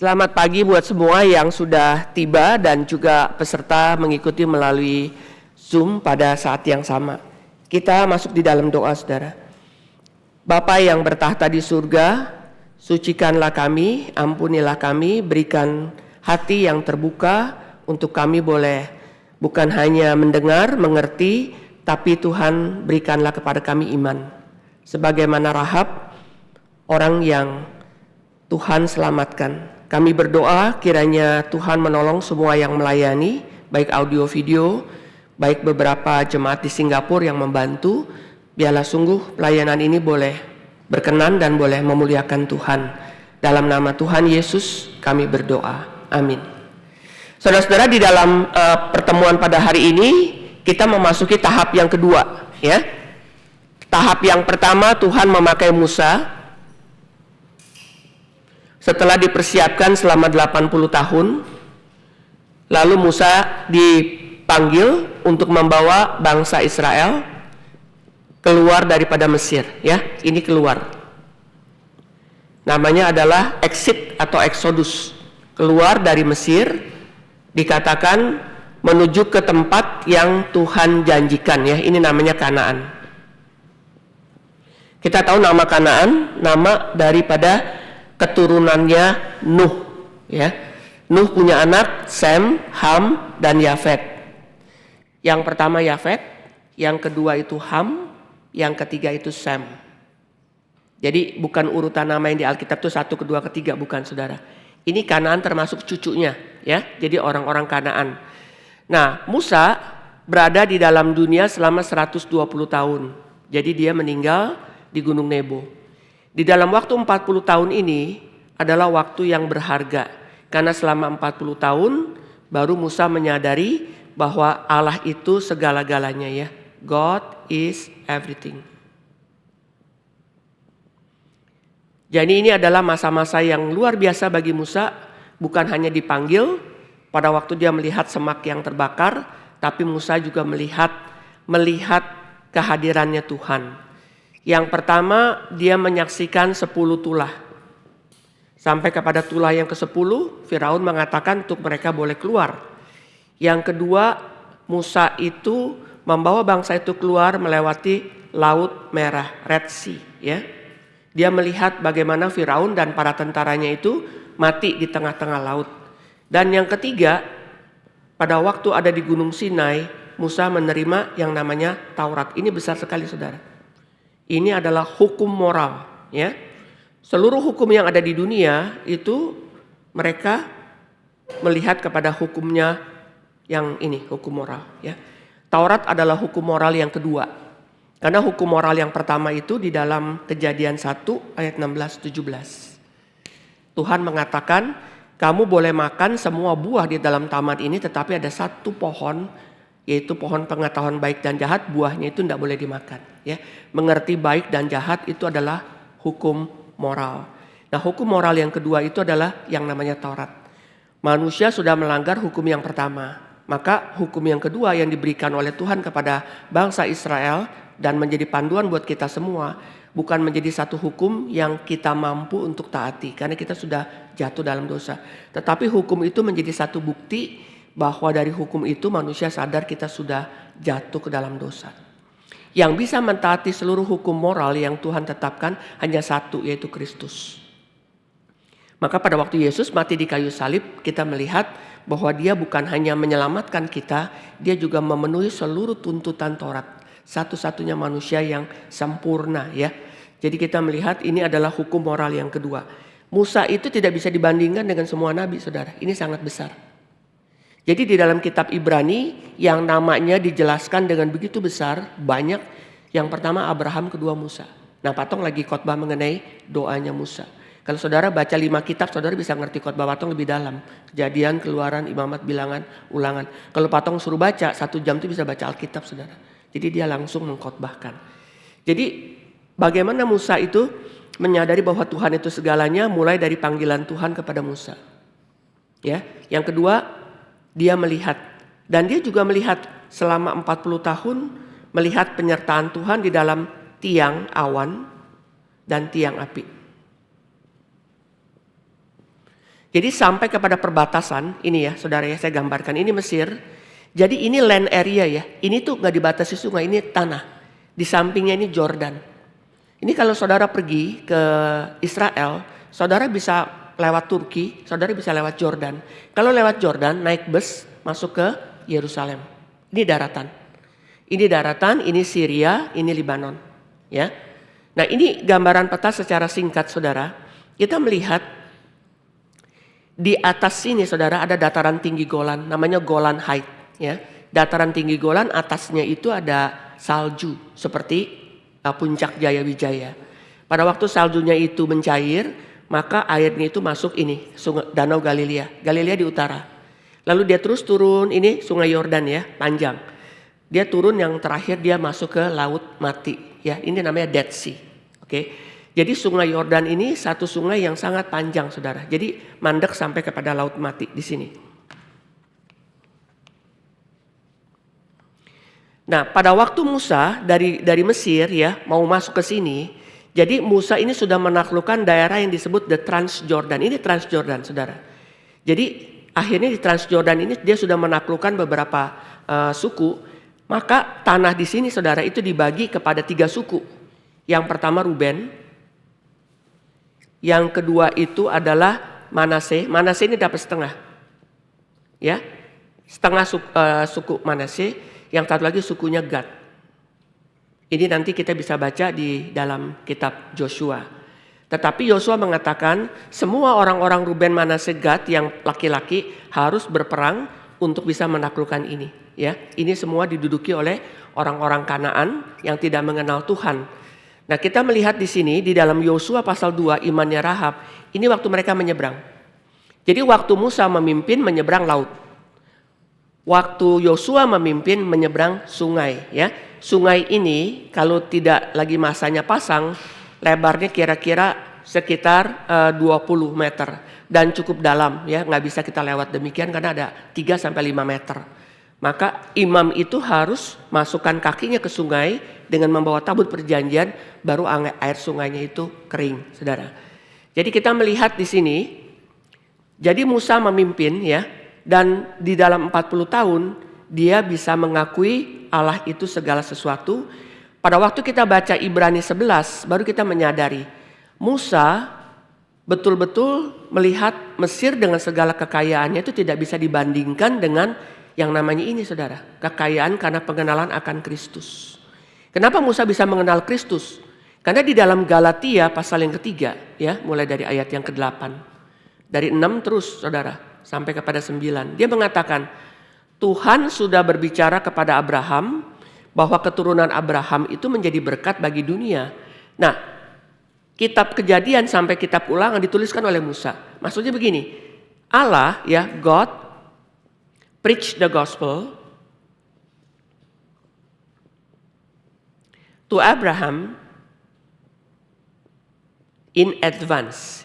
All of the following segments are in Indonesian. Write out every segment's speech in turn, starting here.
Selamat pagi buat semua yang sudah tiba dan juga peserta mengikuti melalui Zoom pada saat yang sama. Kita masuk di dalam doa, saudara. Bapa yang bertahta di surga, sucikanlah kami, ampunilah kami, berikan hati yang terbuka untuk kami boleh bukan hanya mendengar, mengerti, tapi Tuhan berikanlah kepada kami iman. Sebagaimana Rahab, orang yang Tuhan selamatkan. Kami berdoa kiranya Tuhan menolong semua yang melayani, baik audio video, baik beberapa jemaat di Singapura yang membantu. Biarlah sungguh pelayanan ini boleh berkenan dan boleh memuliakan Tuhan. Dalam nama Tuhan Yesus kami berdoa. Amin. Saudara-saudara, di dalam pertemuan pada hari ini kita memasuki tahap yang kedua, ya. Tahap yang pertama Tuhan memakai Musa. Setelah dipersiapkan selama 80 tahun, lalu Musa dipanggil untuk membawa bangsa Israel keluar daripada Mesir, ya. Ini keluar. Namanya adalah exit atau exodus. Keluar dari Mesir, dikatakan menuju ke tempat yang Tuhan janjikan, ya. Ini namanya Kanaan. Kita tahu nama Kanaan, nama daripada keturunannya Nuh, ya. Nuh punya anak Sem, Ham, dan Yafet. Yang pertama Yafet, yang kedua itu Ham, yang ketiga itu Sem. Jadi bukan urutan nama yang di Alkitab itu 1, 2, 3, bukan, saudara. Ini Kanaan termasuk cucunya, ya. Jadi orang-orang Kanaan. Nah, Musa berada di dalam dunia selama 120 tahun. Jadi dia meninggal di Gunung Nebo. Di dalam waktu 40 tahun ini adalah waktu yang berharga. Karena selama 40 tahun baru Musa menyadari bahwa Allah itu segala-galanya, ya. God is everything. Jadi ini adalah masa-masa yang luar biasa bagi Musa. Bukan hanya dipanggil pada waktu dia melihat semak yang terbakar, tapi Musa juga melihat kehadirannya Tuhan. Yang pertama, dia menyaksikan 10 tulah. Sampai kepada tulah yang ke-10, Firaun mengatakan untuk mereka boleh keluar. Yang kedua, Musa itu membawa bangsa itu keluar melewati Laut Merah, Red Sea, ya. Dia melihat bagaimana Firaun dan para tentaranya itu mati di tengah-tengah laut. Dan yang ketiga, pada waktu ada di Gunung Sinai, Musa menerima yang namanya Taurat. Ini besar sekali, saudara. Ini adalah hukum moral, ya. Seluruh hukum yang ada di dunia itu mereka melihat kepada hukumnya yang ini, hukum moral, ya. Taurat adalah hukum moral yang kedua. Karena hukum moral yang pertama itu di dalam Kejadian 1 ayat 16-17. Tuhan mengatakan, kamu boleh makan semua buah di dalam taman ini, tetapi ada satu pohon, yaitu pohon pengetahuan baik dan jahat, buahnya itu tidak boleh dimakan, ya. Mengerti baik dan jahat itu adalah hukum moral. Nah, hukum moral yang kedua itu adalah yang namanya Taurat. Manusia sudah melanggar hukum yang pertama, maka hukum yang kedua yang diberikan oleh Tuhan kepada bangsa Israel dan menjadi panduan buat kita semua, bukan menjadi satu hukum yang kita mampu untuk taati karena kita sudah jatuh dalam dosa, tetapi hukum itu menjadi satu bukti bahwa dari hukum itu manusia sadar kita sudah jatuh ke dalam dosa. Yang bisa mentaati seluruh hukum moral yang Tuhan tetapkan hanya satu, yaitu Kristus. Maka pada waktu Yesus mati di kayu salib, kita melihat bahwa dia bukan hanya menyelamatkan kita, dia juga memenuhi seluruh tuntutan Taurat. Satu-satunya manusia yang sempurna, ya. Jadi kita melihat ini adalah hukum moral yang kedua. Musa itu tidak bisa dibandingkan dengan semua nabi, saudara. Ini sangat besar. Jadi di dalam kitab Ibrani yang namanya dijelaskan dengan begitu besar, banyak. Yang pertama Abraham, kedua Musa. Nah, Patong lagi khotbah mengenai doanya Musa. Kalau saudara baca 5 kitab, saudara bisa ngerti khotbah Patong lebih dalam. Kejadian, Keluaran, Imamat, Bilangan, Ulangan. Kalau Patong suruh baca 1 jam itu bisa baca Alkitab, saudara. Jadi dia langsung mengkhotbahkan. Jadi bagaimana Musa itu menyadari bahwa Tuhan itu segalanya, mulai dari panggilan Tuhan kepada Musa. Ya, yang kedua, dia melihat, dan dia juga melihat selama 40 tahun, melihat penyertaan Tuhan di dalam tiang awan dan tiang api. Jadi sampai kepada perbatasan, ini ya saudara ya, saya gambarkan, ini Mesir. Jadi ini land area ya, ini tuh gak dibatasi sungai, ini tanah. Di sampingnya ini Jordan. Ini kalau saudara pergi ke Israel, saudara bisa lewat Turki, saudara bisa lewat Jordan. Kalau lewat Jordan, naik bus masuk ke Yerusalem. Ini daratan. Ini daratan, ini Syria, ini Libanon. Ya. Nah ini gambaran peta secara singkat saudara. Kita melihat di atas sini saudara ada dataran tinggi Golan, namanya Golan Height. Ya. Dataran tinggi Golan atasnya itu ada salju seperti puncak Jayawijaya. Pada waktu saljunya itu mencair, maka airnya itu masuk ini, Danau Galilea. Galilea di utara. Lalu dia terus turun, ini Sungai Yordan ya, panjang. Dia turun yang terakhir dia masuk ke Laut Mati. Ya, ini namanya Dead Sea. Oke. Jadi Sungai Yordan ini satu sungai yang sangat panjang saudara. Jadi mandek sampai kepada Laut Mati di sini. Nah pada waktu Musa dari Mesir ya mau masuk ke sini. Jadi Musa ini sudah menaklukkan daerah yang disebut the Transjordan. Ini Transjordan saudara. Jadi akhirnya di Transjordan ini dia sudah menaklukkan beberapa suku. Maka tanah di sini saudara itu dibagi kepada 3 suku. Yang pertama Ruben. Yang kedua itu adalah Manase. Manase ini dapat setengah. Ya. Setengah suku Manase, yang satu lagi sukunya Gad. Ini nanti kita bisa baca di dalam kitab Joshua. Tetapi Yosua mengatakan semua orang-orang Ruben, Manase, Gad yang laki-laki harus berperang untuk bisa menaklukkan ini. Ya, ini semua diduduki oleh orang-orang Kanaan yang tidak mengenal Tuhan. Nah kita melihat di sini di dalam Yosua pasal 2 imannya Rahab. Ini waktu mereka menyeberang. Jadi waktu Musa memimpin menyeberang laut. Waktu Yosua memimpin menyeberang sungai. Ya, sungai ini kalau tidak lagi masanya pasang, lebarnya kira-kira sekitar 20 meter dan cukup dalam. Ya, nggak bisa kita lewat demikian karena ada 3-5 meter. Maka imam itu harus masukkan kakinya ke sungai dengan membawa tabut perjanjian, baru air sungainya itu kering, saudara. Jadi kita melihat di sini, jadi Musa memimpin ya, dan di dalam 40 tahun dia bisa mengakui Allah itu segala sesuatu. Pada waktu kita baca Ibrani 11, baru kita menyadari Musa betul-betul melihat Mesir dengan segala kekayaannya itu tidak bisa dibandingkan dengan yang namanya ini saudara, kekayaan karena pengenalan akan Kristus. Kenapa Musa bisa mengenal Kristus? Karena di dalam Galatia pasal yang ketiga ya, mulai dari ayat yang ke-8. Dari 6 terus saudara, sampai kepada 9. Dia mengatakan, Tuhan sudah berbicara kepada Abraham bahwa keturunan Abraham itu menjadi berkat bagi dunia. Nah, kitab Kejadian sampai kitab Ulangan dituliskan oleh Musa. Maksudnya begini, Allah ya, God preach the gospel to Abraham in advance.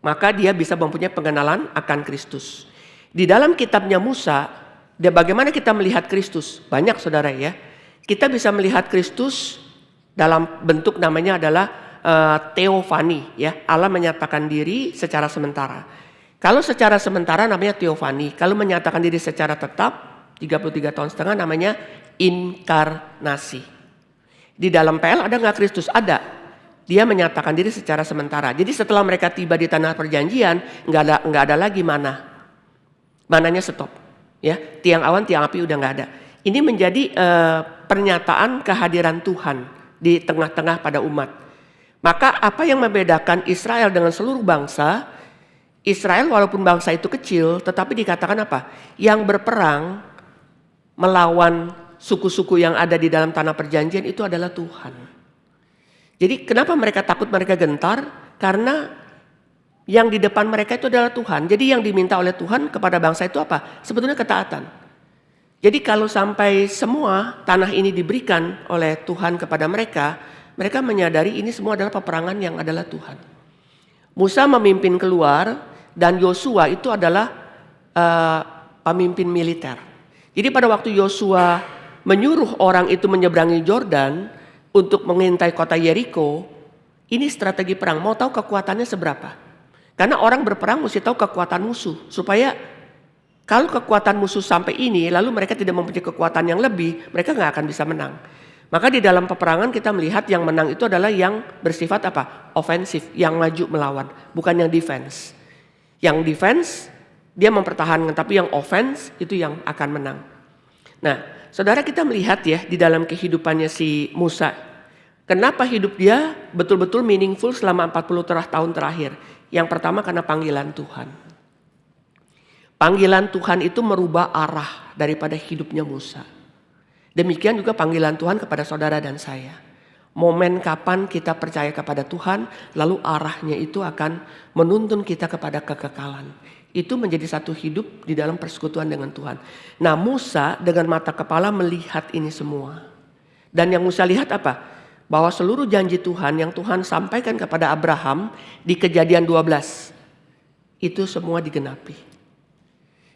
Maka dia bisa mempunyai pengenalan akan Kristus. Di dalam kitabnya Musa, bagaimana kita melihat Kristus? Banyak saudara ya. Kita bisa melihat Kristus dalam bentuk namanya adalah teofani ya. Allah menyatakan diri secara sementara. Kalau secara sementara namanya teofani. Kalau menyatakan diri secara tetap 33 tahun setengah namanya inkarnasi. Di dalam PL ada nggak Kristus? Ada. Dia menyatakan diri secara sementara. Jadi setelah mereka tiba di tanah perjanjian nggak ada lagi mana. Mananya stop. Ya, tiang awan, tiang api udah nggak ada. Ini menjadi pernyataan kehadiran Tuhan di tengah-tengah pada umat. Maka apa yang membedakan Israel dengan seluruh bangsa? Israel walaupun bangsa itu kecil, tetapi dikatakan apa? Yang berperang melawan suku-suku yang ada di dalam tanah perjanjian itu adalah Tuhan. Jadi kenapa mereka takut, mereka gentar? Karena yang di depan mereka itu adalah Tuhan. Jadi yang diminta oleh Tuhan kepada bangsa itu apa? Sebetulnya ketaatan. Jadi kalau sampai semua tanah ini diberikan oleh Tuhan kepada mereka, mereka menyadari ini semua adalah peperangan yang adalah Tuhan. Musa memimpin keluar. Dan Yosua itu adalah pemimpin militer. Jadi pada waktu Yosua menyuruh orang itu menyeberangi Yordan untuk mengintai kota Yeriko, Ini strategi perang, mau tahu kekuatannya seberapa? Karena orang berperang mesti tahu kekuatan musuh, supaya kalau kekuatan musuh sampai ini, lalu mereka tidak mempunyai kekuatan yang lebih, mereka nggak akan bisa menang. Maka di dalam peperangan kita melihat yang menang itu adalah yang bersifat apa? Ofensif, yang maju melawan, bukan yang defense. Yang defense dia mempertahankan, tapi yang offense itu yang akan menang. Nah, saudara, kita melihat ya di dalam kehidupannya si Musa, kenapa hidup dia betul-betul meaningful selama 40 tahun terakhir. Yang pertama karena panggilan Tuhan. Panggilan Tuhan itu merubah arah daripada hidupnya Musa. Demikian juga panggilan Tuhan kepada saudara dan saya. Momen kapan kita percaya kepada Tuhan, lalu arahnya itu akan menuntun kita kepada kekekalan. Itu menjadi satu hidup di dalam persekutuan dengan Tuhan. Nah, Musa dengan mata kepala melihat ini semua. Dan yang Musa lihat apa? Bahwa seluruh janji Tuhan yang Tuhan sampaikan kepada Abraham di Kejadian 12 itu semua digenapi.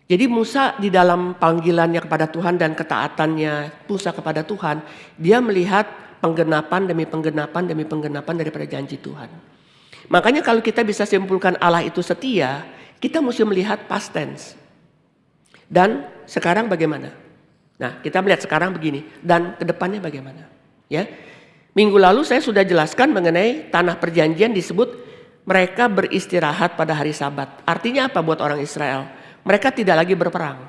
Jadi Musa di dalam panggilannya kepada Tuhan dan ketaatannya Musa kepada Tuhan, dia melihat penggenapan demi penggenapan demi penggenapan daripada janji Tuhan. Makanya kalau kita bisa simpulkan Allah itu setia, kita mesti melihat past tense. Dan sekarang bagaimana? Nah, kita melihat sekarang begini, dan kedepannya bagaimana? Ya. Minggu lalu saya sudah jelaskan mengenai tanah perjanjian disebut mereka beristirahat pada hari Sabat. Artinya apa buat orang Israel? Mereka tidak lagi berperang.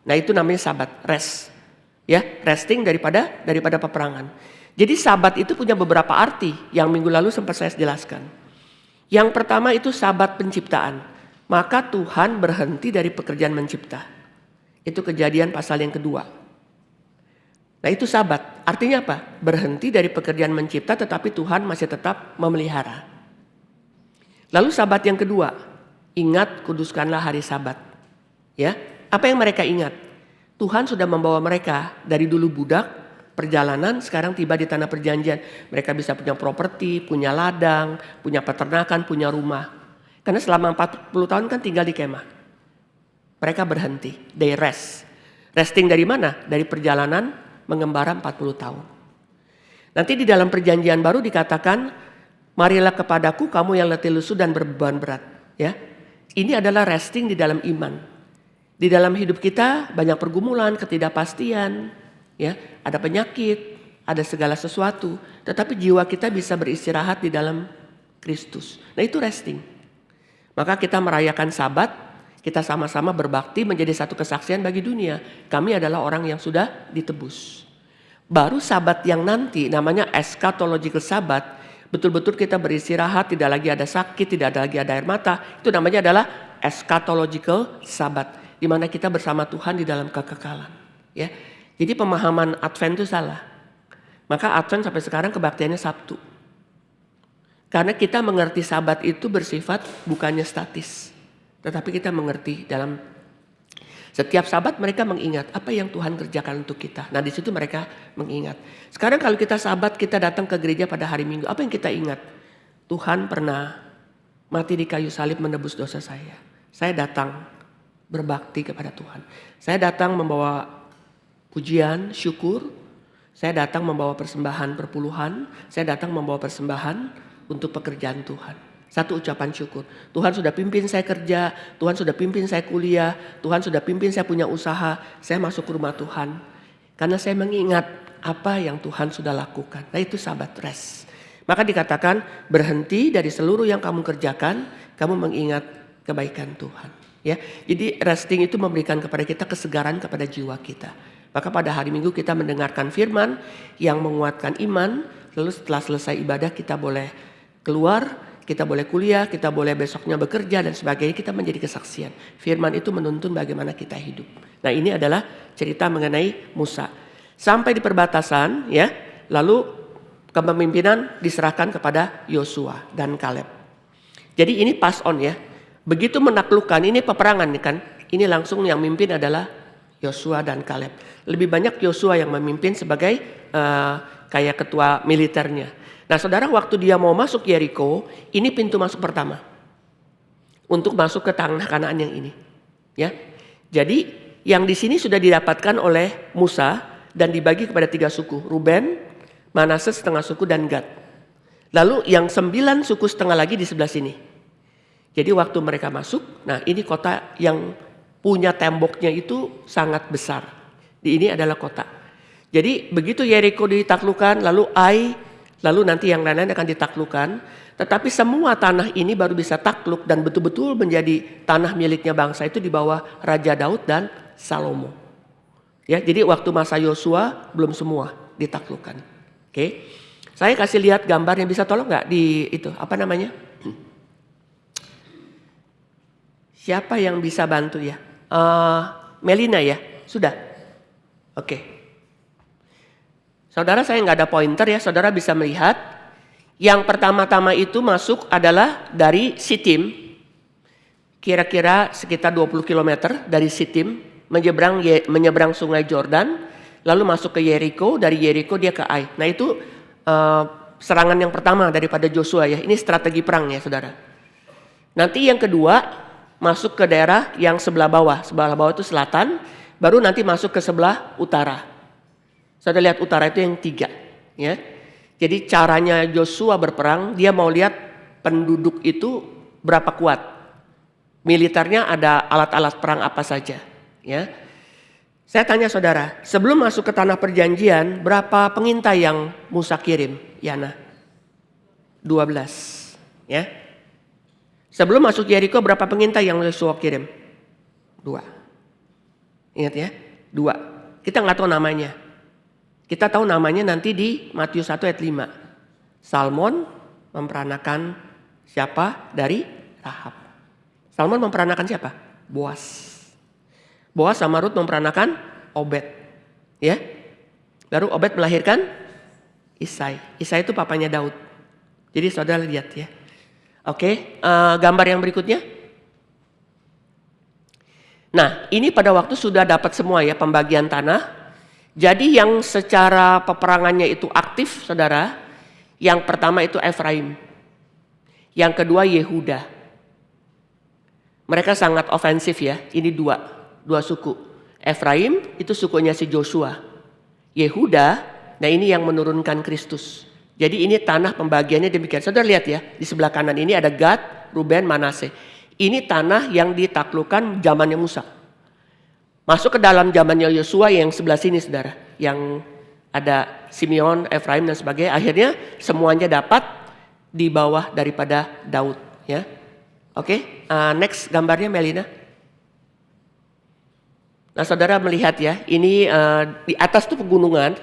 Nah, itu namanya Sabat, rest. Ya, resting daripada peperangan. Jadi Sabat itu punya beberapa arti yang minggu lalu sempat saya jelaskan. Yang pertama itu Sabat penciptaan. Maka Tuhan berhenti dari pekerjaan mencipta. Itu Kejadian pasal yang kedua. Nah, itu Sabat. Artinya apa? Berhenti dari pekerjaan mencipta tetapi Tuhan masih tetap memelihara. Lalu Sabat yang kedua, ingat kuduskanlah hari Sabat. Ya, apa yang mereka ingat? Tuhan sudah membawa mereka dari dulu budak, perjalanan, sekarang tiba di tanah perjanjian. Mereka bisa punya properti, punya ladang, punya peternakan, punya rumah. Karena selama 40 tahun kan tinggal di kemah. Mereka berhenti, they rest. Resting dari mana? Dari perjalanan mengembara 40 tahun. Nanti di dalam perjanjian baru dikatakan, marilah kepadaku kamu yang letih lesu dan berbeban berat. Ya, ini adalah resting di dalam iman. Di dalam hidup kita banyak pergumulan, ketidakpastian, ya, ada penyakit, ada segala sesuatu. Tetapi jiwa kita bisa beristirahat di dalam Kristus. Nah, itu resting. Maka kita merayakan Sabat, kita sama-sama berbakti menjadi satu kesaksian bagi dunia. Kami adalah orang yang sudah ditebus. Baru Sabat yang nanti namanya eschatological Sabat. Betul-betul kita beristirahat, tidak lagi ada sakit, tidak ada lagi ada air mata. Itu namanya adalah eschatological Sabat. Di mana kita bersama Tuhan di dalam kekekalan. Ya. Jadi pemahaman Advent itu salah. Maka Advent sampai sekarang kebaktiannya Sabtu. Karena kita mengerti Sabat itu bersifat bukannya statis. Tetapi kita mengerti dalam setiap Sabat mereka mengingat apa yang Tuhan kerjakan untuk kita. Nah, di situ mereka mengingat. Sekarang kalau kita Sabat, kita datang ke gereja pada hari Minggu, apa yang kita ingat? Tuhan pernah mati di kayu salib menebus dosa saya. Saya datang berbakti kepada Tuhan. Saya datang membawa pujian, syukur. Saya datang membawa persembahan perpuluhan. Saya datang membawa persembahan untuk pekerjaan Tuhan. Satu ucapan syukur. Tuhan sudah pimpin saya kerja, Tuhan sudah pimpin saya kuliah, Tuhan sudah pimpin saya punya usaha, saya masuk ke rumah Tuhan. Karena saya mengingat apa yang Tuhan sudah lakukan. Nah, itu Sabat rest. Maka dikatakan berhenti dari seluruh yang kamu kerjakan, kamu mengingat kebaikan Tuhan. Ya, jadi resting itu memberikan kepada kita kesegaran kepada jiwa kita. Maka pada hari Minggu kita mendengarkan firman yang menguatkan iman, lalu setelah selesai ibadah kita boleh keluar, kita boleh kuliah, kita boleh besoknya bekerja dan sebagainya, kita menjadi kesaksian. Firman itu menuntun bagaimana kita hidup. Nah, ini adalah cerita mengenai Musa. Sampai di perbatasan, ya, lalu kepemimpinan diserahkan kepada Yosua dan Kaleb. Jadi ini pass on ya. Begitu menaklukkan, ini peperangan nih kan. Ini langsung yang mimpin adalah Yosua dan Kaleb. Lebih banyak Yosua yang memimpin sebagai kayak ketua militernya. Nah, saudara, waktu dia mau masuk Yeriko, ini pintu masuk pertama untuk masuk ke tanah Kanaan yang ini. Ya, jadi yang di sini sudah didapatkan oleh Musa dan dibagi kepada 3 suku: Ruben, Manase setengah suku dan Gad. Lalu yang 9 suku setengah lagi di sebelah sini. Jadi waktu mereka masuk, nah ini kota yang punya temboknya itu sangat besar. Ini adalah kota. Jadi begitu Yeriko ditaklukkan, lalu Ai, lalu nanti yang lain-lain akan ditaklukkan. Tetapi semua tanah ini baru bisa takluk dan betul-betul menjadi tanah miliknya bangsa itu di bawah Raja Daud dan Salomo. Ya, jadi waktu masa Yosua belum semua ditaklukkan. Oke. Saya kasih lihat gambar yang bisa tolong nggak di itu apa namanya? Siapa yang bisa bantu ya? Melina ya, sudah. Oke. Saudara saya nggak ada pointer ya, saudara bisa melihat. Yang pertama-tama itu masuk adalah dari Sitim. Kira-kira sekitar 20 km dari Sitim menyeberang sungai Jordan, lalu masuk ke Yeriko, dari Yeriko dia ke Ai. Nah itu serangan yang pertama daripada Joshua ya. Ini strategi perang ya saudara. Nanti yang kedua masuk ke daerah yang sebelah bawah. Sebelah bawah itu selatan, baru nanti masuk ke sebelah utara. Saudara lihat utara itu yang 3 ya. Jadi caranya Joshua berperang, dia mau lihat penduduk itu berapa kuat. Militernya ada alat-alat perang apa saja ya. Saya tanya saudara, sebelum masuk ke tanah perjanjian, berapa pengintai yang Musa kirim, Yana? 12, ya. Sebelum masuk Yeriko, berapa pengintai yang Yosua kirim? 2. Ingat ya, 2. Kita nggak tahu namanya. Kita tahu namanya nanti di Matius 1 ayat 5. Salmon memperanakan siapa dari Rahab. Salmon memperanakan siapa? Boas. Boas sama Rut memperanakan Obed. Ya. Baru Obed melahirkan Isai. Isai itu papanya Daud. Jadi saudara lihat ya. Oke, gambar yang berikutnya. Nah, ini pada waktu sudah dapat semua ya pembagian tanah. Jadi yang secara peperangannya itu aktif saudara. Yang pertama itu Efraim. Yang kedua Yehuda. Mereka sangat ofensif ya. Ini dua suku. Efraim itu sukunya si Joshua. Yehuda, nah ini yang menurunkan Kristus. Jadi ini tanah pembagiannya demikian. Saudara lihat ya, di sebelah kanan ini ada Gad, Ruben, Manase. Ini tanah yang ditaklukkan zamannya Musa. Masuk ke dalam zamannya Yosua yang sebelah sini saudara. Yang ada Simeon, Efraim dan sebagainya. Akhirnya semuanya dapat di bawah daripada Daud. Ya, oke. Next gambarnya Melina. Nah saudara melihat ya, ini di atas tuh pegunungan,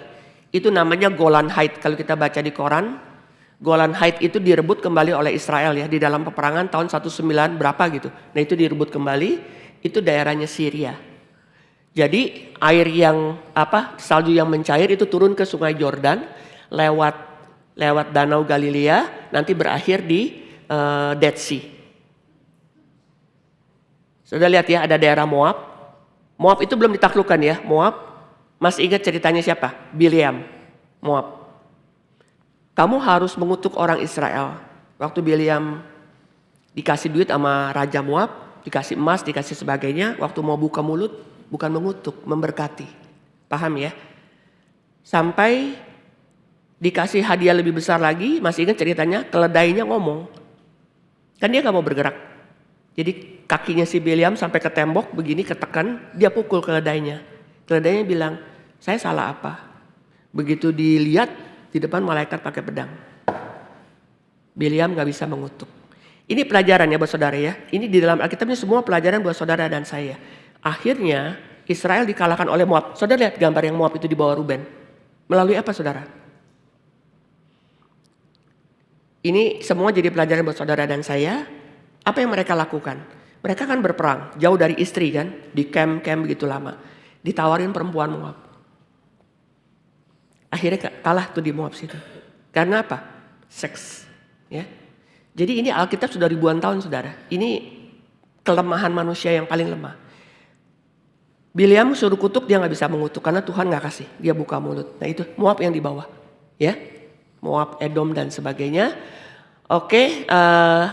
itu namanya Golan Heights. Kalau kita baca di koran, Golan Heights itu direbut kembali oleh Israel ya, di dalam peperangan tahun 19 berapa gitu. Nah itu direbut kembali, itu daerahnya Syria. Jadi air yang salju yang mencair itu turun ke sungai Jordan, lewat danau Galilea, nanti berakhir di Dead Sea. Saudara lihat ya, ada daerah Moab. Moab itu belum ditaklukkan ya, Moab. Masih ingat ceritanya siapa? Bileam, Moab. Kamu harus mengutuk orang Israel. Waktu Bileam dikasih duit sama Raja Moab, dikasih emas, dikasih sebagainya. Waktu mau buka mulut, bukan mengutuk, memberkati. Paham ya? Sampai dikasih hadiah lebih besar lagi, masih ingat ceritanya? Keledainya ngomong. Kan dia gak mau bergerak. Jadi kakinya si Bileam sampai ke tembok begini ketekan, dia pukul keledainya. Keledainya bilang, saya salah apa? Begitu dilihat di depan malaikat pakai pedang. Bileam gak bisa mengutuk. Ini pelajaran ya buat saudara ya. Ini di dalam Alkitab ini semua pelajaran buat saudara dan saya. Akhirnya Israel dikalahkan oleh Moab. Saudara lihat gambar yang Moab itu di bawah Ruben. Melalui apa saudara? Ini semua jadi pelajaran buat saudara dan saya. Apa yang mereka lakukan? Mereka kan berperang, jauh dari istri kan, di camp begitu lama. Ditawarin perempuan Moab. Akhirnya kalah tuh di Moab situ. Karena apa? Seks. Ya. Jadi ini Alkitab sudah ribuan tahun saudara. Ini kelemahan manusia yang paling lemah. Bileam suruh kutuk, dia gak bisa mengutuk karena Tuhan gak kasih. Dia buka mulut. Nah itu Moab yang di bawah. Ya. Moab, Edom dan sebagainya. Oke,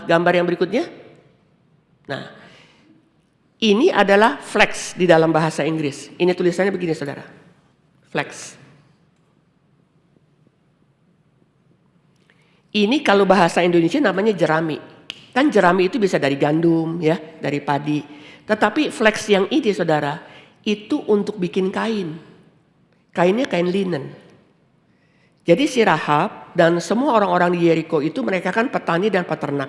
gambar yang berikutnya. Nah, ini adalah flex di dalam bahasa Inggris. Ini tulisannya begini saudara. Flex. Ini kalau bahasa Indonesia namanya jerami. Kan jerami itu bisa dari gandum ya, dari padi. Tetapi flax yang ini saudara, itu untuk bikin kain. Kainnya kain linen. Jadi si Rahab dan semua orang-orang di Yeriko itu mereka kan petani dan peternak.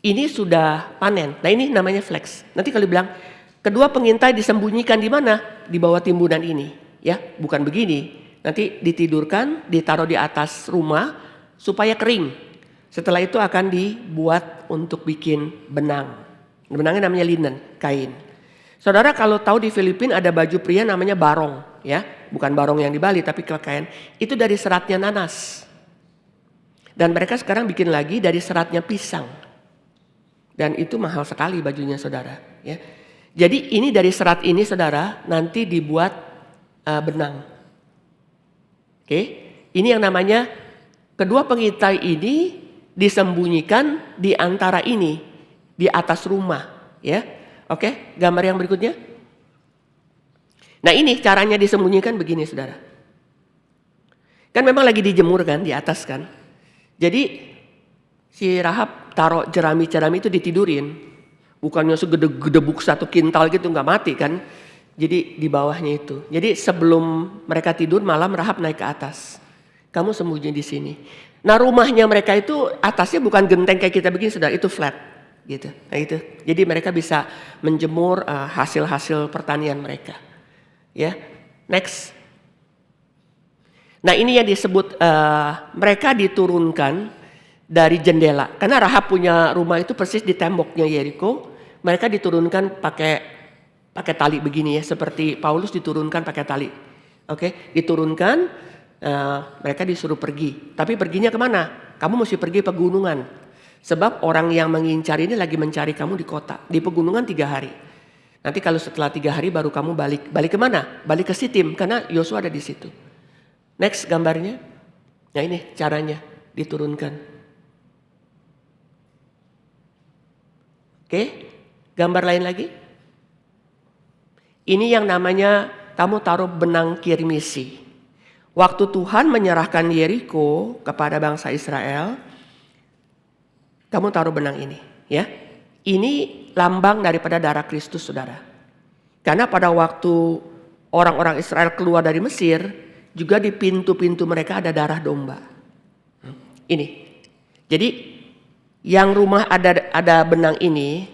Ini sudah panen. Nah ini namanya flax. Nanti kalau bilang kedua pengintai disembunyikan di mana? Di bawah timbunan ini. Ya, bukan begini. Nanti ditidurkan, ditaruh di atas rumah supaya kering. Setelah itu akan dibuat untuk bikin benang. Benangnya namanya linen, kain. Saudara kalau tahu di Filipina ada baju pria namanya barong, ya, bukan barong yang di Bali tapi kain. Itu dari seratnya nanas. Dan mereka sekarang bikin lagi dari seratnya pisang. Dan itu mahal sekali bajunya saudara, ya. Jadi ini dari serat ini saudara nanti dibuat benang. Oke, ini yang namanya kedua pengintai ini disembunyikan di antara ini, di atas rumah, ya. Oke, gambar yang berikutnya. Nah ini caranya disembunyikan begini saudara. Kan memang lagi dijemur kan di atas kan. Jadi si Rahab taruh jerami-jerami itu ditidurin. Bukannya segede-gede buk satu kintal gitu, nggak mati kan. Jadi di bawahnya itu. Jadi sebelum mereka tidur malam Rahab naik ke atas. Kamu sembunyi di sini. Nah rumahnya mereka itu atasnya bukan genteng kayak kita begini saudara, itu flat gitu. Nah itu. Jadi mereka bisa menjemur hasil-hasil pertanian mereka. Ya, next. Nah ini yang disebut mereka diturunkan dari jendela. Karena Rahab punya rumah itu persis di temboknya Yeriko. Mereka diturunkan pakai tali begini ya, seperti Paulus diturunkan pakai tali. Oke, diturunkan. Mereka disuruh pergi, tapi perginya kemana? Kamu mesti pergi pegunungan, sebab orang yang mengincar ini lagi mencari kamu di kota, di pegunungan 3 hari. Nanti kalau setelah 3 hari baru kamu balik kemana? Balik ke Sitim, karena Yosua ada di situ. Next gambarnya, nah ini caranya diturunkan. Oke, gambar lain lagi. Ini yang namanya kamu taruh benang kirmisi. Waktu Tuhan menyerahkan Yeriko kepada bangsa Israel, kamu taruh benang ini, ya. Ini lambang daripada darah Kristus, saudara. Karena pada waktu orang-orang Israel keluar dari Mesir, juga di pintu-pintu mereka ada darah domba. Ini. Jadi yang rumah ada benang ini,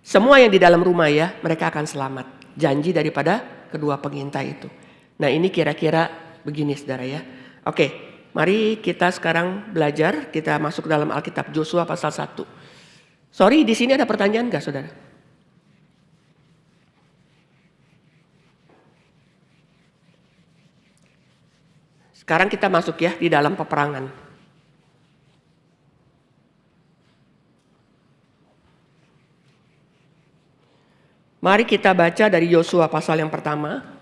semua yang di dalam rumah ya, mereka akan selamat. Janji daripada kedua pengintai itu. Nah ini kira-kira begini saudara ya. Oke, mari kita sekarang belajar, kita masuk ke dalam Alkitab Yosua pasal 1. Sorry, di sini ada pertanyaan enggak saudara? Sekarang kita masuk ya di dalam peperangan. Mari kita baca dari Yosua pasal yang pertama.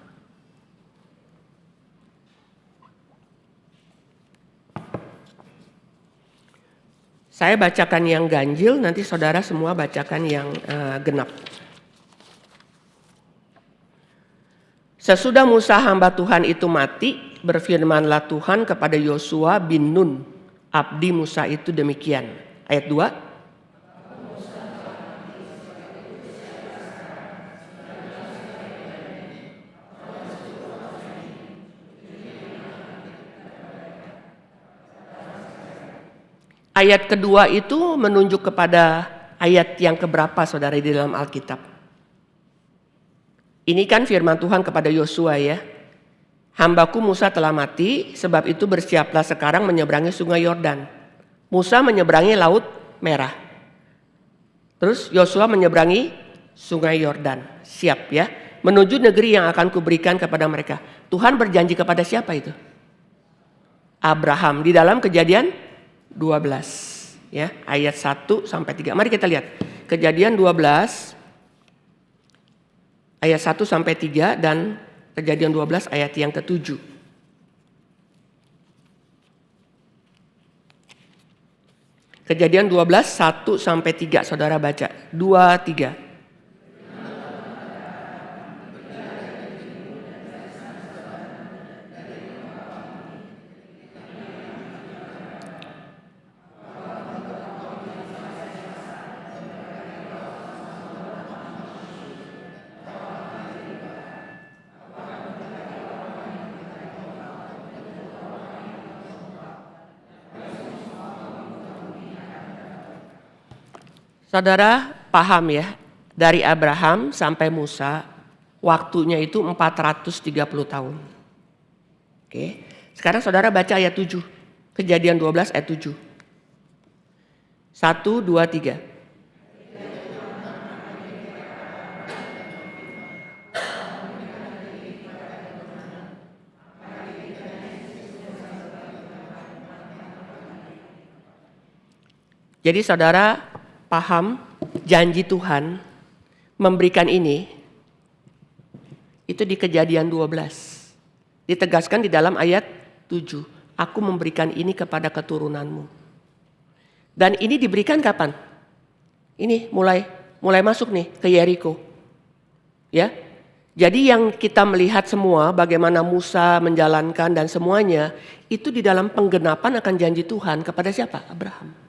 Saya bacakan yang ganjil, nanti saudara semua bacakan yang genap. Sesudah Musa hamba Tuhan itu mati, berfirmanlah Tuhan kepada Yosua bin Nun, abdi Musa itu demikian. Ayat 2. Ayat kedua itu menunjuk kepada ayat yang keberapa saudara di dalam Alkitab. Ini kan firman Tuhan kepada Yosua ya. Hambaku Musa telah mati, sebab itu bersiaplah sekarang menyeberangi sungai Yordan. Musa menyeberangi Laut Merah. Terus Yosua menyeberangi sungai Yordan. Siap ya. Menuju negeri yang akan kuberikan kepada mereka. Tuhan berjanji kepada siapa itu? Abraham. Di dalam Kejadian 12 ya, ayat 1 sampai 3. Mari kita lihat. Kejadian 12 ayat 1 sampai 3 dan Kejadian 12 ayat yang ke-7. Kejadian 12 1 sampai 3 saudara baca. 2 3. Saudara paham ya, dari Abraham sampai Musa waktunya itu 430 tahun. Oke. Sekarang saudara baca ayat 7. Kejadian 12 ayat 7. 1, 2, 3. Jadi saudara paham janji Tuhan memberikan ini itu di Kejadian 12. Ditegaskan di dalam ayat 7. Aku memberikan ini kepada keturunanmu. Dan ini diberikan kapan? Ini mulai masuk nih ke Yeriko. Ya. Jadi yang kita melihat semua bagaimana Musa menjalankan dan semuanya itu di dalam penggenapan akan janji Tuhan kepada siapa? Abraham.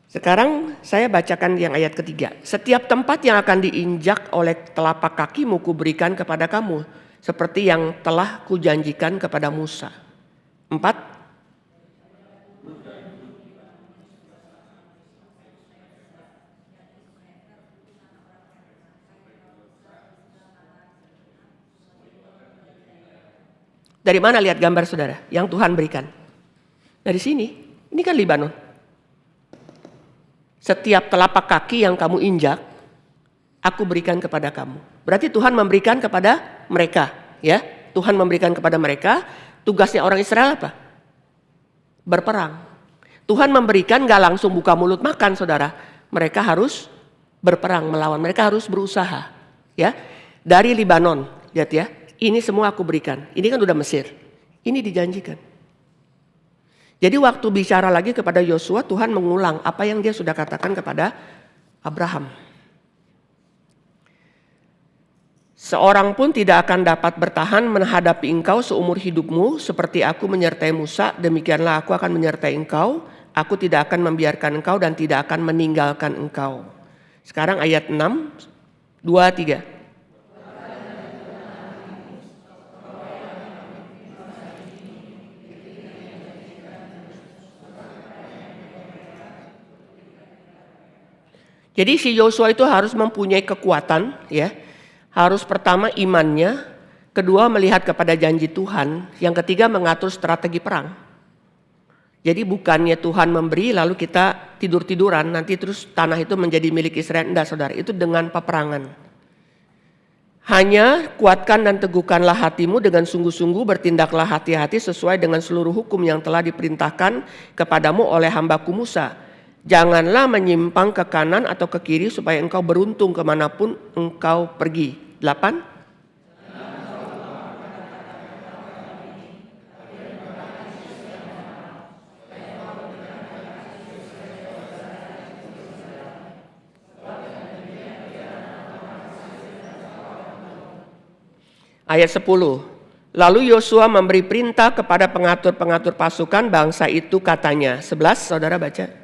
Sekarang saya bacakan yang ayat ketiga. Setiap tempat yang akan diinjak oleh telapak kakimu kuberikan kepada kamu, seperti yang telah kujanjikan kepada Musa. 4. Dari mana lihat gambar saudara yang Tuhan berikan? Dari sini. Ini kan Libanon. Setiap telapak kaki yang kamu injak, aku berikan kepada kamu. Berarti Tuhan memberikan kepada mereka, ya. Tuhan memberikan kepada mereka. Tugasnya orang Israel apa? Berperang. Tuhan memberikan gak langsung buka mulut makan, saudara. Mereka harus berperang melawan. Mereka harus berusaha, ya. Dari Libanon, lihat ya. Ini semua aku berikan. Ini kan udah Mesir. Ini dijanjikan. Jadi waktu bicara lagi kepada Yosua, Tuhan mengulang apa yang dia sudah katakan kepada Abraham. Seorang pun tidak akan dapat bertahan menghadapi engkau seumur hidupmu, seperti aku menyertai Musa, demikianlah aku akan menyertai engkau. Aku tidak akan membiarkan engkau dan tidak akan meninggalkan engkau. Sekarang ayat 6, 2, 3. Jadi si Yosua itu harus mempunyai kekuatan, ya. Harus pertama imannya, kedua melihat kepada janji Tuhan, yang ketiga mengatur strategi perang. Jadi bukannya Tuhan memberi lalu kita tidur-tiduran nanti terus tanah itu menjadi milik Israel. Enggak, saudara, itu dengan peperangan. Hanya kuatkan dan teguhkanlah hatimu dengan sungguh-sungguh, bertindaklah hati-hati sesuai dengan seluruh hukum yang telah diperintahkan kepadamu oleh hambaku Musa. Janganlah menyimpang ke kanan atau ke kiri supaya engkau beruntung kemanapun engkau pergi. 8. Ayat 10. Lalu Yosua memberi perintah kepada pengatur-pengatur pasukan bangsa itu katanya. 11, saudara baca.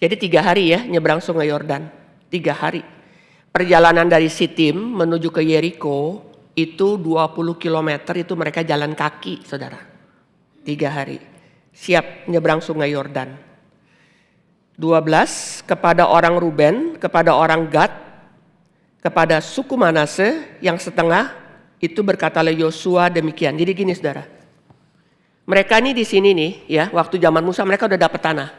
Jadi 3 hari ya nyebrang sungai Yordan. 3 hari. Perjalanan dari Sitim menuju ke Yeriko itu 20 km itu mereka jalan kaki, saudara. 3 hari. Siap nyebrang sungai Yordan. 12 kepada orang Ruben, kepada orang Gad, kepada suku Manase yang setengah itu berkatalah Yosua demikian. Jadi gini saudara. Mereka ini di sini nih ya, waktu zaman Musa mereka udah dapat tanah.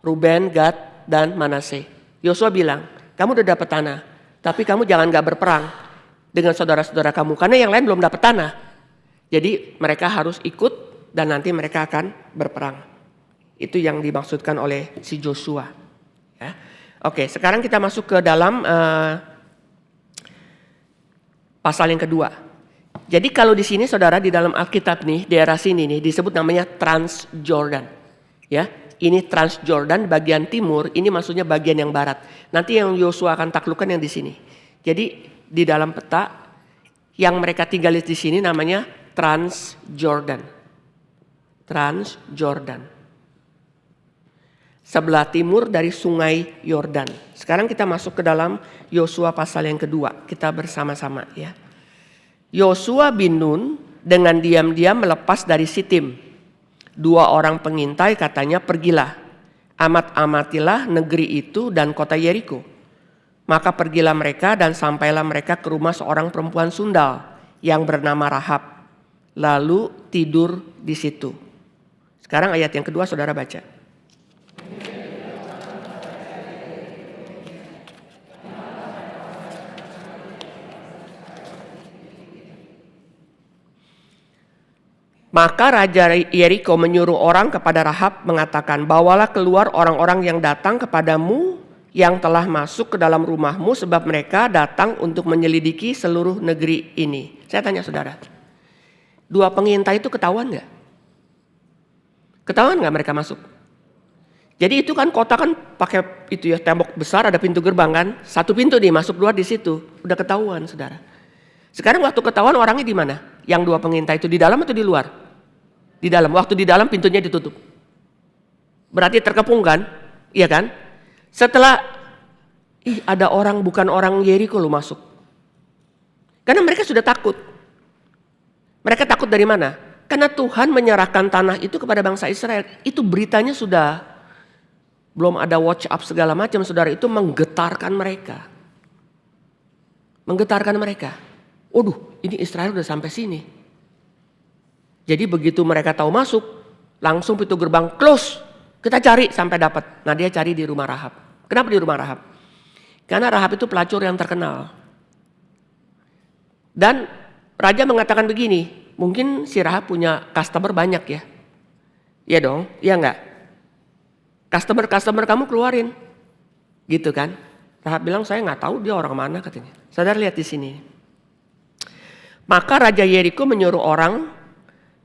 Ruben, Gad, dan Manase. Yosua bilang, kamu udah dapat tanah, tapi kamu jangan gak berperang dengan saudara-saudara kamu, karena yang lain belum dapat tanah. Jadi mereka harus ikut dan nanti mereka akan berperang. Itu yang dimaksudkan oleh si Joshua. Ya. Oke, sekarang kita masuk ke dalam pasal yang kedua. Jadi kalau di sini saudara di dalam Alkitab nih, daerah sini nih disebut namanya Transjordan. Ya. Ini Transjordan bagian timur, ini maksudnya bagian yang barat. Nanti yang Yosua akan taklukkan yang di sini. Jadi di dalam peta yang mereka tinggal di sini namanya Transjordan. Transjordan. sebelah timur dari sungai Yordan. Sekarang kita masuk ke dalam Yosua pasal yang kedua. Kita bersama-sama ya. Yosua bin Nun dengan diam-diam melepas dari Sitim. 2 orang pengintai katanya, pergilah, amat-amatilah negeri itu dan kota Yeriko. Maka pergilah mereka dan sampailah mereka ke rumah seorang perempuan sundal yang bernama Rahab. Lalu tidur di situ. Sekarang ayat yang kedua saudara baca. Maka Raja Yeriko menyuruh orang kepada Rahab mengatakan, bawalah keluar orang-orang yang datang kepadamu yang telah masuk ke dalam rumahmu sebab mereka datang untuk menyelidiki seluruh negeri ini. Saya tanya saudara, 2 pengintai itu ketahuan gak? Ketahuan gak mereka masuk? Jadi itu kan kota kan pakai itu ya, tembok besar, ada pintu gerbang kan, 1 pintu nih masuk 2 di situ, udah ketahuan saudara. Sekarang waktu ketahuan orangnya di mana? Yang 2 pengintai itu di dalam atau di luar? Di dalam. Waktu di dalam pintunya ditutup. Berarti terkepung kan? Iya kan? Setelah ada orang bukan orang Yeriko lo masuk. Karena mereka sudah takut. Mereka takut dari mana? Karena Tuhan menyerahkan tanah itu kepada bangsa Israel. Itu beritanya sudah belum ada WhatsApp segala macam, saudara, itu menggetarkan mereka. Menggetarkan mereka. Waduh, ini Israel udah sampai sini. Jadi begitu mereka tahu masuk, langsung pintu gerbang close. Kita cari sampai dapat. Nah, dia cari di rumah Rahab. Kenapa di rumah Rahab? Karena Rahab itu pelacur yang terkenal. Dan raja mengatakan begini, mungkin si Rahab punya customer banyak ya. Iya dong, iya enggak? Customer kamu keluarin. Gitu kan? Rahab bilang, saya nggak tahu dia orang mana katanya. Saudara lihat di sini. Maka Raja Yeriko menyuruh orang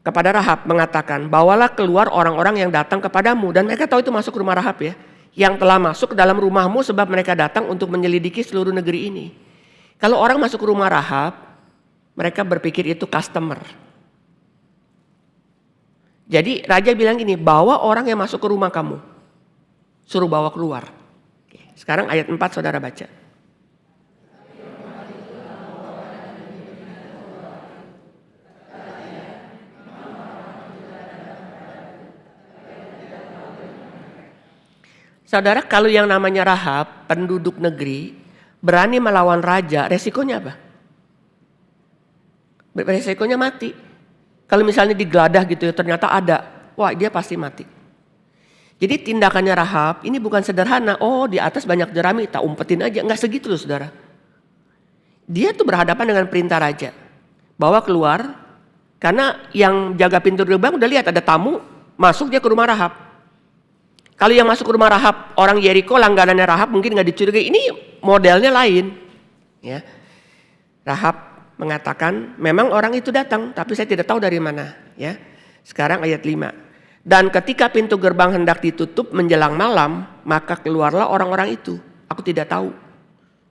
kepada Rahab mengatakan, bawalah keluar orang-orang yang datang kepadamu. Dan mereka tahu itu masuk ke rumah Rahab ya. Yang telah masuk ke dalam rumahmu sebab mereka datang untuk menyelidiki seluruh negeri ini. Kalau orang masuk ke rumah Rahab, mereka berpikir itu customer. Jadi raja bilang gini, bawa orang yang masuk ke rumah kamu. Suruh bawa keluar. Sekarang ayat 4 saudara baca. Saudara, kalau yang namanya Rahab, penduduk negeri, berani melawan raja, resikonya apa? Resikonya mati. Kalau misalnya digeladah gitu, ternyata ada, wah dia pasti mati. Jadi tindakannya Rahab ini bukan sederhana, oh di atas banyak jerami, tak umpetin aja, nggak segitu loh saudara. Dia tuh berhadapan dengan perintah raja, bawa keluar, karena yang jaga pintu gerbang udah lihat ada tamu, masuk dia ke rumah Rahab. Kalau yang masuk ke rumah Rahab, orang Yeriko, langganannya Rahab mungkin nggak dicurigai. Ini modelnya lain. Ya. Rahab mengatakan, memang orang itu datang, tapi saya tidak tahu dari mana. Ya. Sekarang ayat 5. Dan ketika pintu gerbang hendak ditutup menjelang malam, maka keluarlah orang-orang itu. Aku tidak tahu